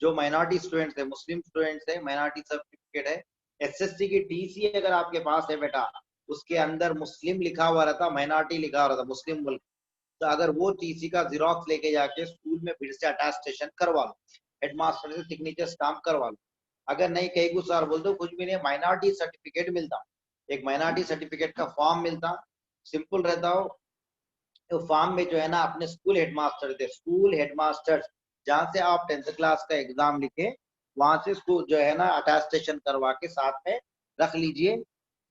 Speaker 1: जो माइनॉरिटी स्टूडेंट्स है, मुस्लिम स्टूडेंट्स है, माइनॉरिटी सर्टिफिकेट है। एसएससी की टीसी अगर आपके पास है बेटा, उसके अंदर मुस्लिम लिखा हुआ रहता, माइनॉरिटी लिखा हुआ रहता, मुस्लिम मुल्क, तो अगर वो टीसी का जीरोक्स लेके जाके स्कूल में फिर से अटेस्टेशन करवा लो, हेडमास्टर से सिग्नेचर स्टाम्प करवा लो। अगर नहीं कहीं कुछ सर बोल दो, कुछ भी नहीं, माइनॉरिटी सर्टिफिकेट मिलता, एक माइनॉरिटी सर्टिफिकेट का फॉर्म मिलता, सिंपल रहता हो। तो फॉर्म में जो है ना अपने स्कूल हेडमास्टर थे, स्कूल हेडमास्टर जहाँ से आप 10th क्लास का एग्जाम लिखे, वहां से स्कूल जो है ना अटेस्टेशन करवा के साथ में रख लीजिए।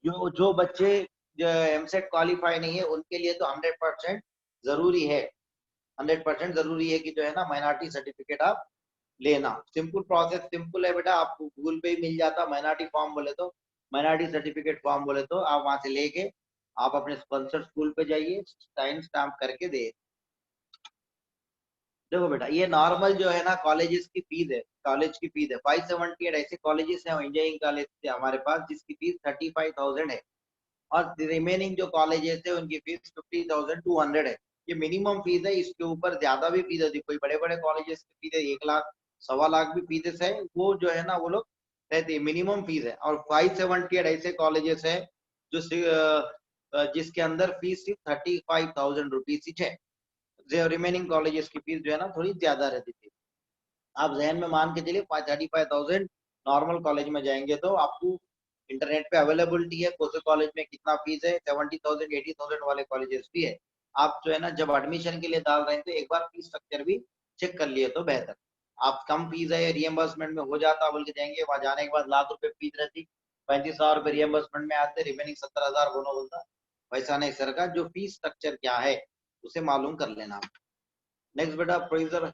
Speaker 1: जो जो बच्चे जो एमसेट क्वालिफाई नहीं है उनके लिए तो 100% जरूरी है, 100% जरूरी है कि जो है ना माइनॉरिटी सर्टिफिकेट आप लेना। सिंपल प्रोसेस, सिंपल है बेटा, आपको गूगल पे ही मिल जाता। माइनॉरिटी फॉर्म बोले तो, माइनॉरिटी सर्टिफिकेट फॉर्म बोले तो आप वहां से लेके आप अपने स्पॉन्सर स्कूल पे जाइए, साइन स्टाम्प करके दे। देखो बेटा, ये नॉर्मल जो है ना कॉलेजेस की फीस है, कॉलेज की फीस है 578। ऐसे कॉलेजेस हैं इंजीनियरिंग कॉलेज से हमारे पास जिसकी फीस 35,000 है, और रिमेनिंग जो कॉलेजेस है उनकी फीस 50,200 है। ये मिनिमम फीस है, इसके ऊपर ज्यादा भी फीस है। कोई बड़े बड़े कॉलेजेस की फीस है 1 लाख, 1.25 लाख भी फीस है, वो जो है ना वो लोग रहते हैं, मिनिमम फीस है। और 578 ऐसे कॉलेजेस है जो जिसके अंदर फीस सिर्फ 35,000 रुपीज ही है। जो रिमेनिंग कॉलेजेस की फीस जो है ना थोड़ी ज्यादा रहती थी। आप जहन में मान के चलिए 35,000 नॉर्मल कॉलेज में जाएंगे तो आपको इंटरनेट पे अवेलेबिलिटी है कौन से कॉलेज में कितना फीस है। 70,000 80,000 वाले कॉलेजेस भी है। आप जो है ना जब एडमिशन के लिए डाल रहे हैं तो एक बार फीस स्ट्रक्चर भी चेक कर लिए तो बेहतर। आप कम फीस है रियम्बर्समेंट में हो जाता बोल के जाएंगे, वहां जाने के बाद लाख रुपए फीस रहती, 35,000 रुपए रियम्बर्समेंट में आते, रिमेनिंग 70,000 बोनो बोलता। वैसा नहीं सर का, जो फीस स्ट्रक्चर क्या है उसे मालूम कर लेना। नेक्स्ट बेटा प्रोड्यूसर।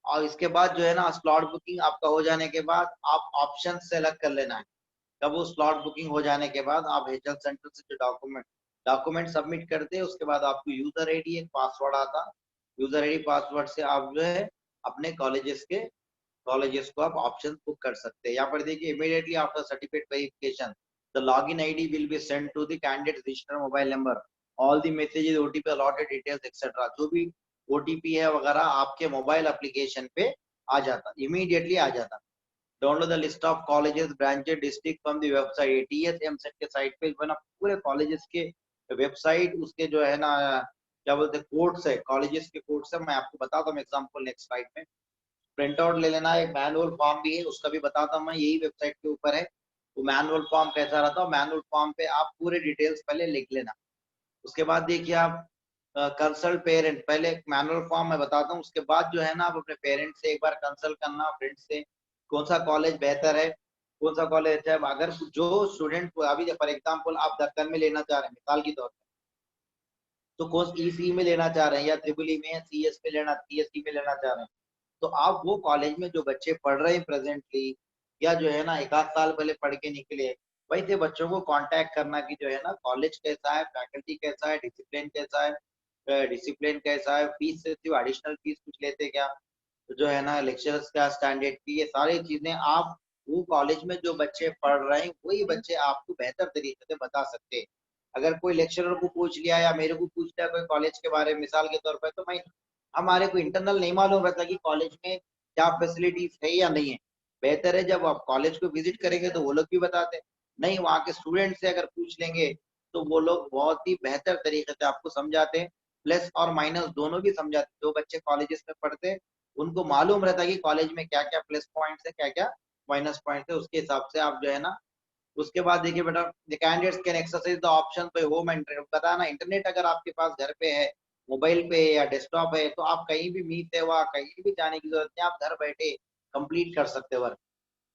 Speaker 1: और इसके बाद जो है ना स्लॉट बुकिंग आपका हो जाने के बाद आप ऑप्शन सेलेक्ट कर लेना है। तब वो स्लॉट बुकिंग हो जाने के बाद आप एचएल सेंटर से जो डॉक्यूमेंट सबमिट करते हैं, उसके बाद आपको यूजर आईडी एक पासवर्ड आता, यूजर आईडी पासवर्ड से आप जो है अपने कॉलेजेस को आप ऑप्शन बुक कर सकते हैं। यहाँ पर देखिए, immediately after certificate verification the login ID will be send to the candidate register mobile number, all the messages OTP allotted details etcetera, जो भी ओटीपी है वगैरह आपके मोबाइल एप्लीकेशन पे आ जाता, इमीडिएटली आ जाता। Download the list of colleges branches district from the website, TS EAMCET के साइट पे जो है ना पूरे कॉलेजेस के वेबसाइट, उसके जो है ना क्या बोलते हैं कोड्स है, कॉलेजेस के कोड्स है। मैं आपको बताता हूँ एग्जांपल नेक्स्ट स्लाइड में। प्रिंट आउट ले लेना, एक मैनुअल फॉर्म भी है उसका भी बताता हूँ मैं, यही वेबसाइट के ऊपर है। वो मैनुअल फॉर्म कैसा रहता है, मैनुअल फॉर्म पे आप पूरे डिटेल्स पहले लिख लेना। उसके बाद देखिए आप कंसल्ट पेरेंट, पहले मैनुअल फॉर्म मैं बताता हूँ, उसके बाद जो है ना आप अपने पेरेंट से एक बार कंसल्ट करना, फ्रेंड से कौन सा कॉलेज बेहतर है, कौन सा कॉलेज अच्छा है। अगर जो स्टूडेंट को अभी फॉर एग्जाम्पल आप दक्कन में लेना चाह रहे हैं मिसाल की तौर पर, तो कौन ईसी में लेना चाह रहे हैं या ट्रिपल ई में, सीएस में लेना, सीएससी में लेना चाह रहे हैं, तो आप वो कॉलेज में जो बच्चे पढ़ रहे हैं प्रेजेंटली, या जो है ना 1 आध साल पहले पढ़ के निकले, वैसे बच्चों को कांटेक्ट करना कि जो है ना कॉलेज कैसा है, फैकल्टी कैसा है, डिसिप्लिन कैसा है, डिसिप्लिन कैसा है, फीस से सिर्फ एडिशनल फीस कुछ लेते क्या, तो जो है ना लेक्चरर्स का स्टैंडर्ड की, ये सारी चीजें आप वो कॉलेज में जो बच्चे पढ़ रहे हैं वही बच्चे आपको बेहतर तरीके से बता सकते हैं। अगर कोई लेक्चरर को पूछ लिया या मेरे को पूछ लिया कोई कॉलेज के बारे में मिसाल के तौर पर, तो मैं हमारे को इंटरनल नहीं मालूम रहता कि कॉलेज में क्या फैसिलिटीज है या नहीं है। बेहतर है जब आप कॉलेज को विजिट करेंगे तो वो लोग भी बताते हैं। नहीं, वहाँ के स्टूडेंट से अगर पूछ लेंगे तो वो लोग बहुत ही बेहतर तरीके से आपको समझाते हैं, प्लस और माइनस दोनों भी समझाते हैं। जो बच्चे कॉलेजेस में पढ़ते हैं उनको मालूम रहता है कि कॉलेज में क्या क्या प्लस पॉइंट्स है, क्या क्या माइनस पॉइंट्स है, उसके हिसाब से आप जो है ना। उसके बाद देखिए बेटा, the candidates can exercise the option by home internet, पता ना इंटरनेट अगर आपके पास घर पे है, मोबाइल पे या डेस्कटॉप है, तो आप कहीं भी मीट है वहाँ कहीं भी जाने की जरूरत नहीं, आप घर बैठे कंप्लीट कर सकते हो वर्क।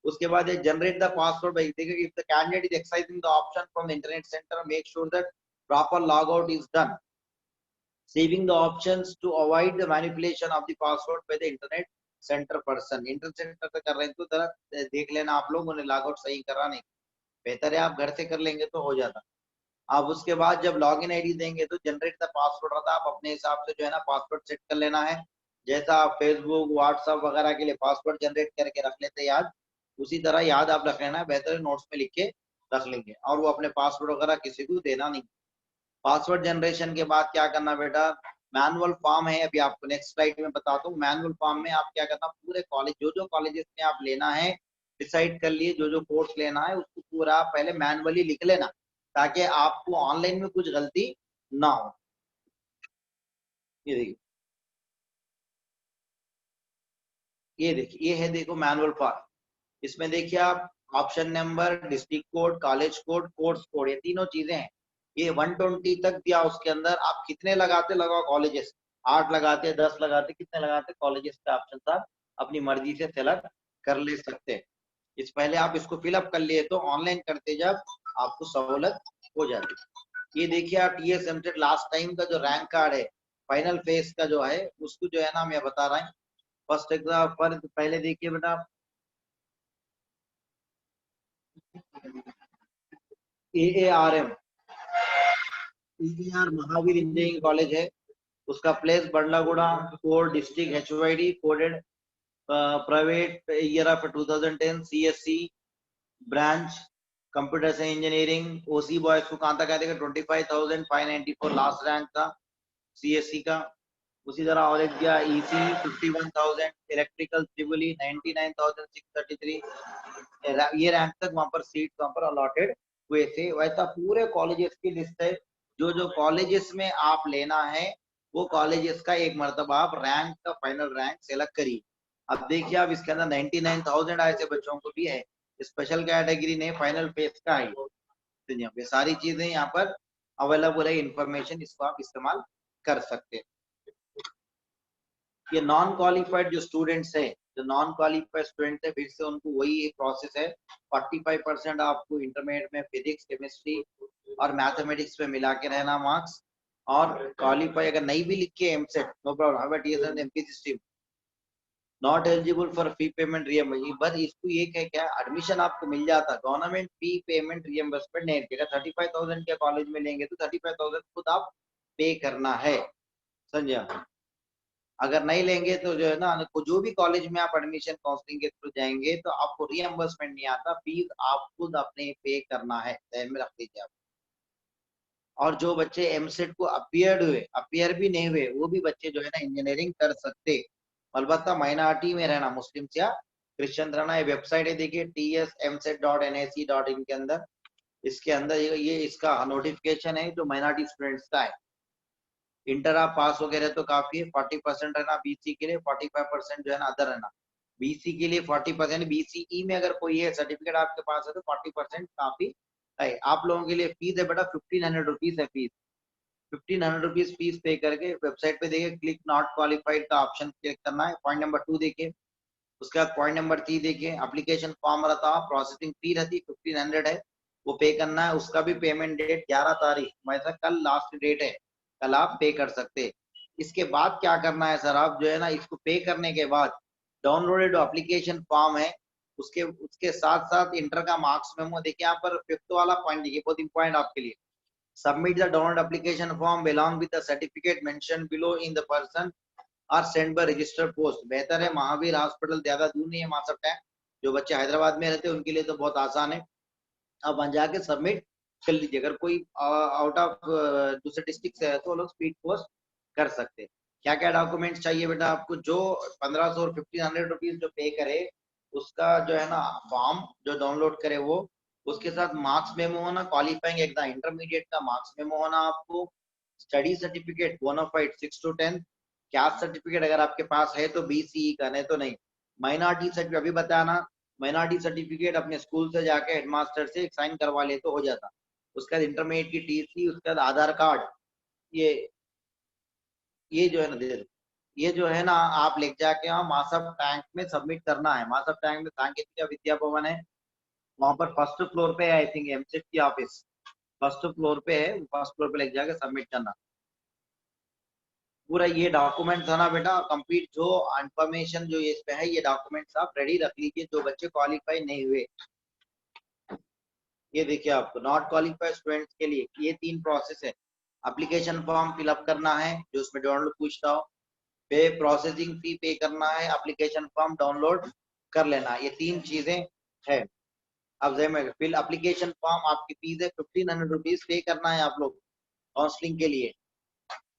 Speaker 1: उसके बाद जनरेट द पासवर्ड बाय, देखिए if the candidate is exercising the option from the internet centre, make sure that proper log out is done, saving the options to avoid the manipulation of the password by the internet center person। Internet centre से कर रहे हैं तो जरा देख लेना आप लोग, उन्हें लॉग आउट सही करा नहीं, बेहतर है आप घर से कर लेंगे तो हो जाता। आप उसके बाद जब लॉग इन आईडी देंगे तो जनरेट द पासवर्ड रहता है, आप अपने हिसाब से जो है ना पासवर्ड सेट कर लेना है। जैसा आप फेसबुक व्हाट्सएप वगैरह के लिए पासवर्ड जनरेट करके रख लेते हैं याद, उसी तरह याद आप रख लेना है, बेहतर नोट्स में लिख के रख लेंगे। और वो अपने पासवर्ड वगैरह किसी को देना नहीं। पासवर्ड जनरेशन के बाद क्या करना बेटा, मैनुअल फॉर्म है, अभी आपको नेक्स्ट स्लाइड में बताता हूँ। मैनुअल फॉर्म में आप क्या करना, पूरे कॉलेज जो जो कॉलेजेस में आप लेना है डिसाइड कर लिए, जो जो कोर्स लेना है उसको पूरा पहले मैनुअली लिख लेना, ताकि आपको ऑनलाइन में कुछ गलती ना हो। ये देखिए, ये देखिए, ये है देखो मैनुअल फॉर्म। इसमें देखिए आप option number, district code, college code, course code, ये तीनों चीजें हैं। ये 120 तक दिया, उसके अंदर आप कितने लगाते लगाओ कॉलेजेस, 8 लगाते, 10 लगाते, कितने लगाते कॉलेजेस का ऑप्शन था, अपनी मर्जी से सेलेक्ट कर ले सकते हैं। इस पहले आप इसको फिलअप कर लिए तो ऑनलाइन करते जब आपको सहूलत हो जाती। ये देखिए आप टीएस एमसेट लास्ट टाइम का जो रैंक कार्ड है, फाइनल फेज का जो है उसको जो है ना मैं बता रहा हूँ। फर्स्ट एग्जाम पर पहले देखिए बेटा, AARM, EAR Mahavir engineering college है, उसका place Bandlaguda, code district HYD coded, private, year of 2010, CSC branch computer science engineering. OC boys को कहाँ तक आया, 25,594 लास्ट रैंक था CSC का। उसी तरह और एक दिया EC 51,000, इलेक्ट्रिकल ट्रिपल ई 99,633, ये रैंक तक वहां पर सीट वहां पर अलॉटेड हुए थे। वैसा पूरे कॉलेजेस की लिस्ट है, जो जो कॉलेजेस में आप लेना है वो कॉलेजेस का एक मरतबा आप रैंक का फाइनल रैंक सेलेक्ट करिए। अब देखिए आप इसके अंदर 99,000 ऐसे बच्चों को भी है, स्पेशल कैटेगरी ने फाइनल फेज का है। तो ये सारी चीजें यहाँ पर अवेलेबल है, इंफॉर्मेशन इसको आप इस्तेमाल कर सकते हैं। ये नॉन क्वालिफाइड जो स्टूडेंट्स है, जो नॉन क्वालिफाइड स्टूडेंट है, फिर से उनको वही एक प्रोसेस है। 45% आपको इंटरमीडिएट में फिजिक्स, केमिस्ट्री और मैथमेटिक्स में मिला के रहना मार्क्स। और क्वालिफाई अगर नहीं भी लिखे एमसेट, नो प्रॉब्लम, बट ये MPC stream not eligible for fee payment reimbursement. बस इसको ये है क्या, एडमिशन आपको मिल जाता, गवर्नमेंट फी पेमेंट रियम्बर्समेंट नहीं देगा। 35,000 के कॉलेज में लेंगे तो 35,000 खुद आप पे करना है, समझे। अगर नहीं लेंगे तो जो है ना, जो भी कॉलेज में आप एडमिशन काउंसलिंग के थ्रू जाएंगे तो आपको रियम्बर्समेंट नहीं आता, फीस आप खुद अपने पे करना है, ध्यान में रख लीजिए आप। और जो बच्चे एमसेट को अपियर हुए, अपियर भी नहीं हुए, वो भी बच्चे जो है ना इंजीनियरिंग कर सकते, अलबत्ता माइनॉरिटी में रहना, मुस्लिम या क्रिश्चियन रहना। ये वेबसाइट है देखिए tsmset.nac.in के अंदर, इसके अंदर ये इसका नोटिफिकेशन है जो माइनॉरिटी स्टूडेंट्स का है। इंटर आप पास हो गए तो काफी है, 40% रहना बीसी के लिए, 45% जो है ना अदर रहना। बीसी के लिए 40%, बीसीई में अगर कोई है सर्टिफिकेट आपके पास है तो 40% काफी है। आप लोगों के लिए फीस है बेटा 1,500 रुपीज है फीस। 1,500 रुपीज फीस पे करके वेबसाइट पे देखिए, क्लिक नॉट क्वालिफाइड का ऑप्शन क्लिक करना है। पॉइंट नंबर 2 देखिए, उसके बाद पॉइंट नंबर 3 देखिए, एप्लीकेशन फॉर्म रहता है, प्रोसेसिंग फी रहती 1,500 है, वो पे करना है। उसका भी पेमेंट डेट 11 तारीख, वैसा कल लास्ट डेट है, कल आप पे कर सकते हैं। इसके बाद क्या करना है सर, आप जो है ना इसको पे करने के बाद डाउनलोडेड एप्लीकेशन फॉर्म है, उसके उसके साथ साथ इंटर का मार्क्स मेमो देखिए, यहाँ पर फिफ्थ वाला पॉइंट देखिए, बहुत इंपॉर्टेंट आपके लिए। Submit the download application form belong with the certificate mention below in the person और सेंड बाय रजिस्टर्ड पोस्ट। बेहतर है, महावीर हॉस्पिटल ज्यादा दूर नहीं है मासप टैंक, जो बच्चे हैदराबाद में रहते हैं उनके लिए तो बहुत आसान है। आप वहां जाके सबमिट कर लीजिए। अगर कोई आउट ऑफ दूसरे डिस्ट्रिक्ट से है तो वो लोग स्पीड पोस्ट कर सकते हैं। क्या क्या डॉक्यूमेंट्स चाहिए बेटा आपको, जो 1,500 और 1,500 रुपीज जो पे करे उसका जो है ना फॉर्म जो डाउनलोड करे वो, उसके साथ मार्क्स मेमो होना, क्वालिफाइंग एग्जाम इंटरमीडिएट का मार्क्स मेमो होना आपको, study certificate bonafide 6 to 10, caste certificate अगर आपके पास है तो BCE का, नहीं तो नहीं। माइनॉरिटी सर्टिफिकेट अभी बताना, माइनॉरिटी सर्टिफिकेट अपने स्कूल से जाके हेडमास्टर से साइन करवा ले तो हो जाता। उसके बाद इंटरमीडिएट की TC, उसके बाद आधार कार्ड, ये ये जो है ना दे दो। ये जो है ना आप लेके जाके वहाँ मासप टैंक में सबमिट करना है। मासप टैंक में सांकेतिक विद्या भवन है, वहां पर फर्स्ट फ्लोर पे आई थिंक एमसेट की ऑफिस फर्स्ट फ्लोर पे है, फर्स्ट फ्लोर पे लेके जाके सबमिट करना। पूरा ये डॉक्यूमेंट था ना बेटा कंप्लीट, जो इंफॉर्मेशन जो इस पे है ये डॉक्यूमेंट्स आप रेडी रख लीजिए, जो बच्चे क्वालिफाई नहीं हुए। ये देखिए आपको नॉट क्वालिफाइड स्टूडेंट्स के लिए ये 3 प्रोसेस है। एप्लीकेशन फॉर्म फिलअप करना है जो उसमें डाउनलोड पूछता हो, पे प्रोसेसिंग फी पे करना है, एप्लीकेशन फॉर्म डाउनलोड कर लेना है, ये 3 चीजें है। अब फिल एप्लीकेशन फॉर्म, आपकी फीस है 1500 रुपीज पे करना है आप लोग काउंसलिंग के लिए।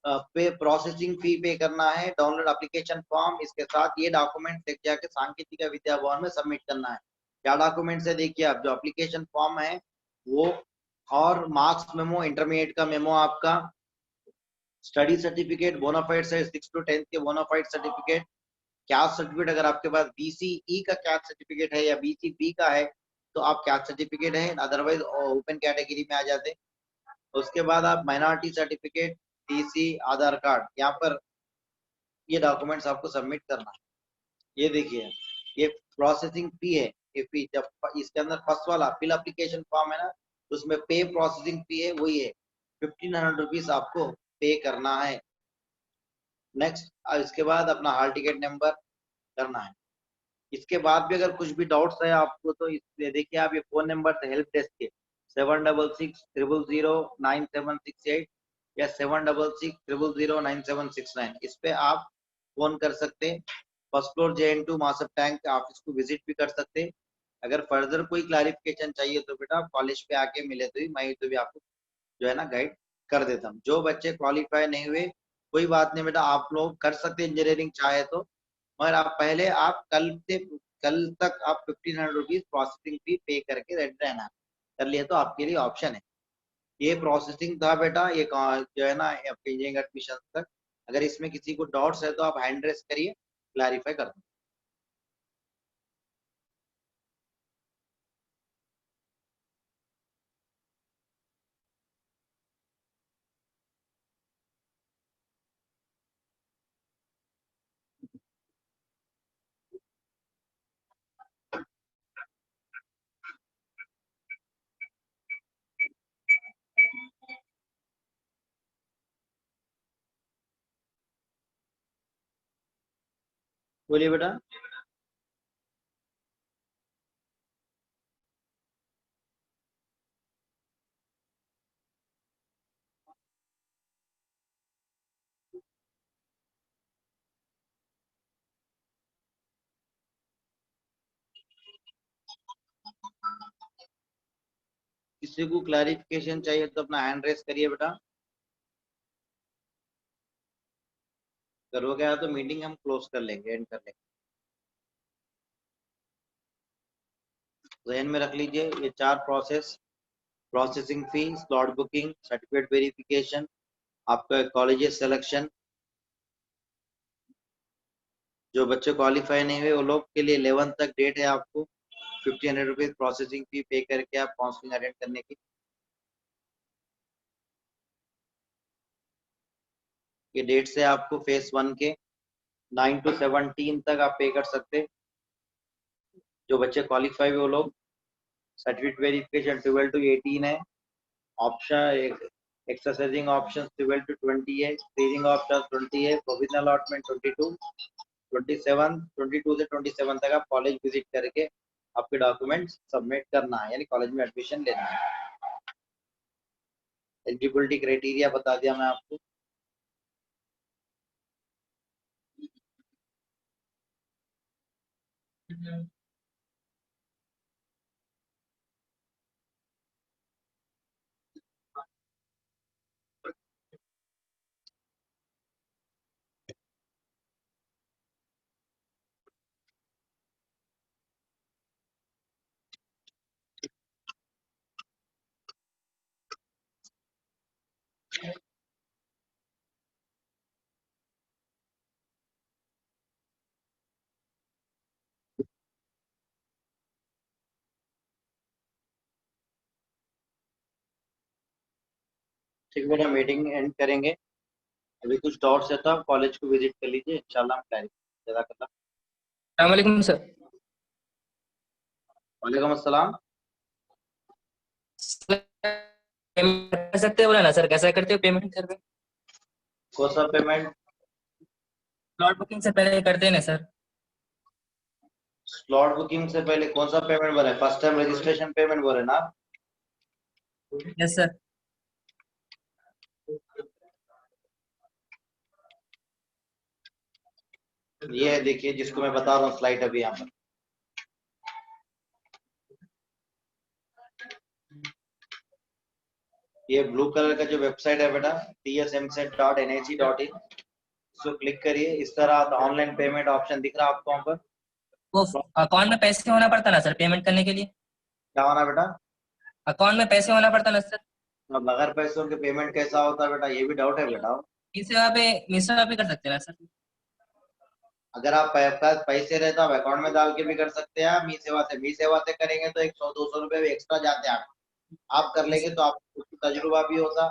Speaker 1: पे प्रोसेसिंग फी पे करना है, डाउनलोड एप्लीकेशन फॉर्म, इसके साथ ये डॉक्यूमेंट लेके जाके सांकेतिक विद्या भवन में सबमिट करना है। क्या डॉक्यूमेंट्स है देखिए, आप जो एप्लीकेशन फॉर्म है वो, और मार्क्स मेमो, इंटरमीडिएट का मेमो आपका, स्टडी सर्टिफिकेट, बोनाफाइड से 6 to 10 के बोनाफाइड सर्टिफिकेट, कैस्ट सर्टिफिकेट, अगर आपके पास बीसीई का कैस्ट सर्टिफिकेट है या बीसीबी का है तो आप कैस्ट सर्टिफिकेट है, अदरवाइज ओपन कैटेगरी में आ जाते। उसके बाद आप माइनॉरिटी सर्टिफिकेट, टीसी, आधार कार्ड, यहाँ पर ये डॉक्यूमेंट्स आपको सबमिट करना है। ये देखिए, ये प्रोसेसिंग फी है, ये फी जब इसके अंदर फर्स्ट वाला फिल एप्लीकेशन फॉर्म है ना, उसमें पे प्रोसेसिंग फी है, वही है 1500 रुपीज आपको पे करना है। नेक्स्ट, इसके बाद अपना हॉल टिकट नंबर करना है। इसके बाद भी अगर कुछ भी डाउट्स है आपको तो इसलिए देखिए, आप ये फोन नंबर से हेल्प डेस्क के 766009 या 766009 इस पे आप फोन कर सकते हैं। First floor JN2 Masab tank office को विजिट भी कर सकते हैं। अगर फर्दर कोई क्लैरिफिकेशन चाहिए तो बेटा कॉलेज पे आके मिले तो ही मैं तो भी आपको जो है ना गाइड कर देता हूँ। जो बच्चे क्वालिफाई नहीं हुए कोई बात नहीं बेटा, आप लोग कर सकते इंजीनियरिंग चाहे तो, मगर आप पहले आप कल तक आप 1500 रुपीज प्रोसेसिंग फी पे करके रेडी रहना, कर लिए तो आपके लिए ऑप्शन है। ये प्रोसेसिंग था बेटा, ये जो है ना आपके इंजीनियरिंग एडमिशन तक। अगर इसमें किसी को डाउट्स है तो आप हैंड रेस करिए, क्लैरिफाई कर दूँ। बोलिए बेटा। किसी को क्लैरिफिकेशन चाहिए तो अपना हैंड रेस करिए बेटा। अगर हो गया तो मीटिंग हम क्लोज कर लेंगे, एंड कर लेंगे। जहन में रख लीजिए ये 4 process: processing fee, slot booking, certificate verification, आपका कॉलेज सिलेक्शन। जो बच्चे क्वालिफाई नहीं हुए वो लोग के लिए 11 तक डेट है, आपको 1500 रुपीज प्रोसेसिंग फी पे करके आप काउंसलिंग अटेंड करने की। ये डेट से आपको फेज 1 के 9 to 17 तक आप पे कर सकते। जो बच्चे क्वालिफाई हुए वो लोग, सर्टिफिकेट वेरिफिकेशन 12 to 18 है, ऑप्शन एक्सरसाइजिंग ऑप्शन 12 to 20 है, स्क्रीनिंग ऑप्शन 20 है, प्रोविजनल अलॉटमेंट 22, 27, 22 से 27 तक आप कॉलेज विजिट करके आपके डॉक्यूमेंट्स सबमिट करना है, यानी कॉलेज में एडमिशन लेना है। एलिजिबिलिटी क्राइटेरिया बता दिया मैं आपको। ठीक है, मीटिंग एंड करेंगे। अभी कुछ डाउट्स है तो आप कॉलेज को विजिट कर लीजिए, इंशाल्लाह हम क्लैरिफाई। जज़ाकल्लाह।
Speaker 2: अस्सलाम सर।
Speaker 1: वालेकुम अस्सलाम।
Speaker 2: पेमेंट कर सकते हो बोला ना सर, कैसा करते हो पेमेंट सर?
Speaker 1: कौन सा पेमेंट?
Speaker 2: स्लॉट बुकिंग से पहले करते हैं ना सर?
Speaker 1: स्लॉट बुकिंग से पहले कौन सा पेमेंट बोल रहे हैं? फर्स्ट टाइम रजिस्ट्रेशन पेमेंट बोल रहे हैं ना आप?
Speaker 2: Yes sir.
Speaker 1: ये है, देखिए जिसको मैं बता रहा हूँ स्लाइड अभी यहाँ पर। ये ब्लू कलर का जो वेबसाइट है बेटा, tsmset.nhc.in, इसको क्लिक करिए। इस तरह ऑनलाइन पेमेंट ऑप्शन दिख रहा है आपको वहाँ पर।
Speaker 2: वो अकाउंट में पैसे होना पड़ता ना सर पेमेंट करने के लिए?
Speaker 1: क्या होना बेटा?
Speaker 2: अकाउंट में पैसे होना पड़ता ना सर?
Speaker 1: अब बगैर पैसों के पेमेंट कैसा होता है बेटा, ये भी डाउट है बेटा।
Speaker 2: मीसेवा पे कर सकते हैं ना सर?
Speaker 1: अगर आप पैसे रहे तो आप अकाउंट में डाल के भी कर सकते हैं। मी सेवा से करेंगे तो 100-200 रुपए भी एक्स्ट्रा जाते हैं। आप कर लेंगे तो आपको तजुर्बा भी होता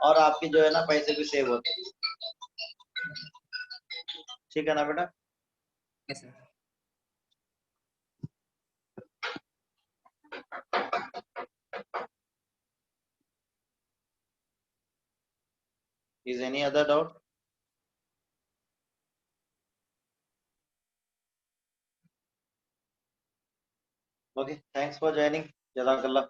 Speaker 1: और आपकी जो है ना पैसे भी सेव होते। ठीक है ना बेटा?
Speaker 2: Yes, sir.
Speaker 1: Is any other doubt? Okay, thanks for joining. Jazakallah.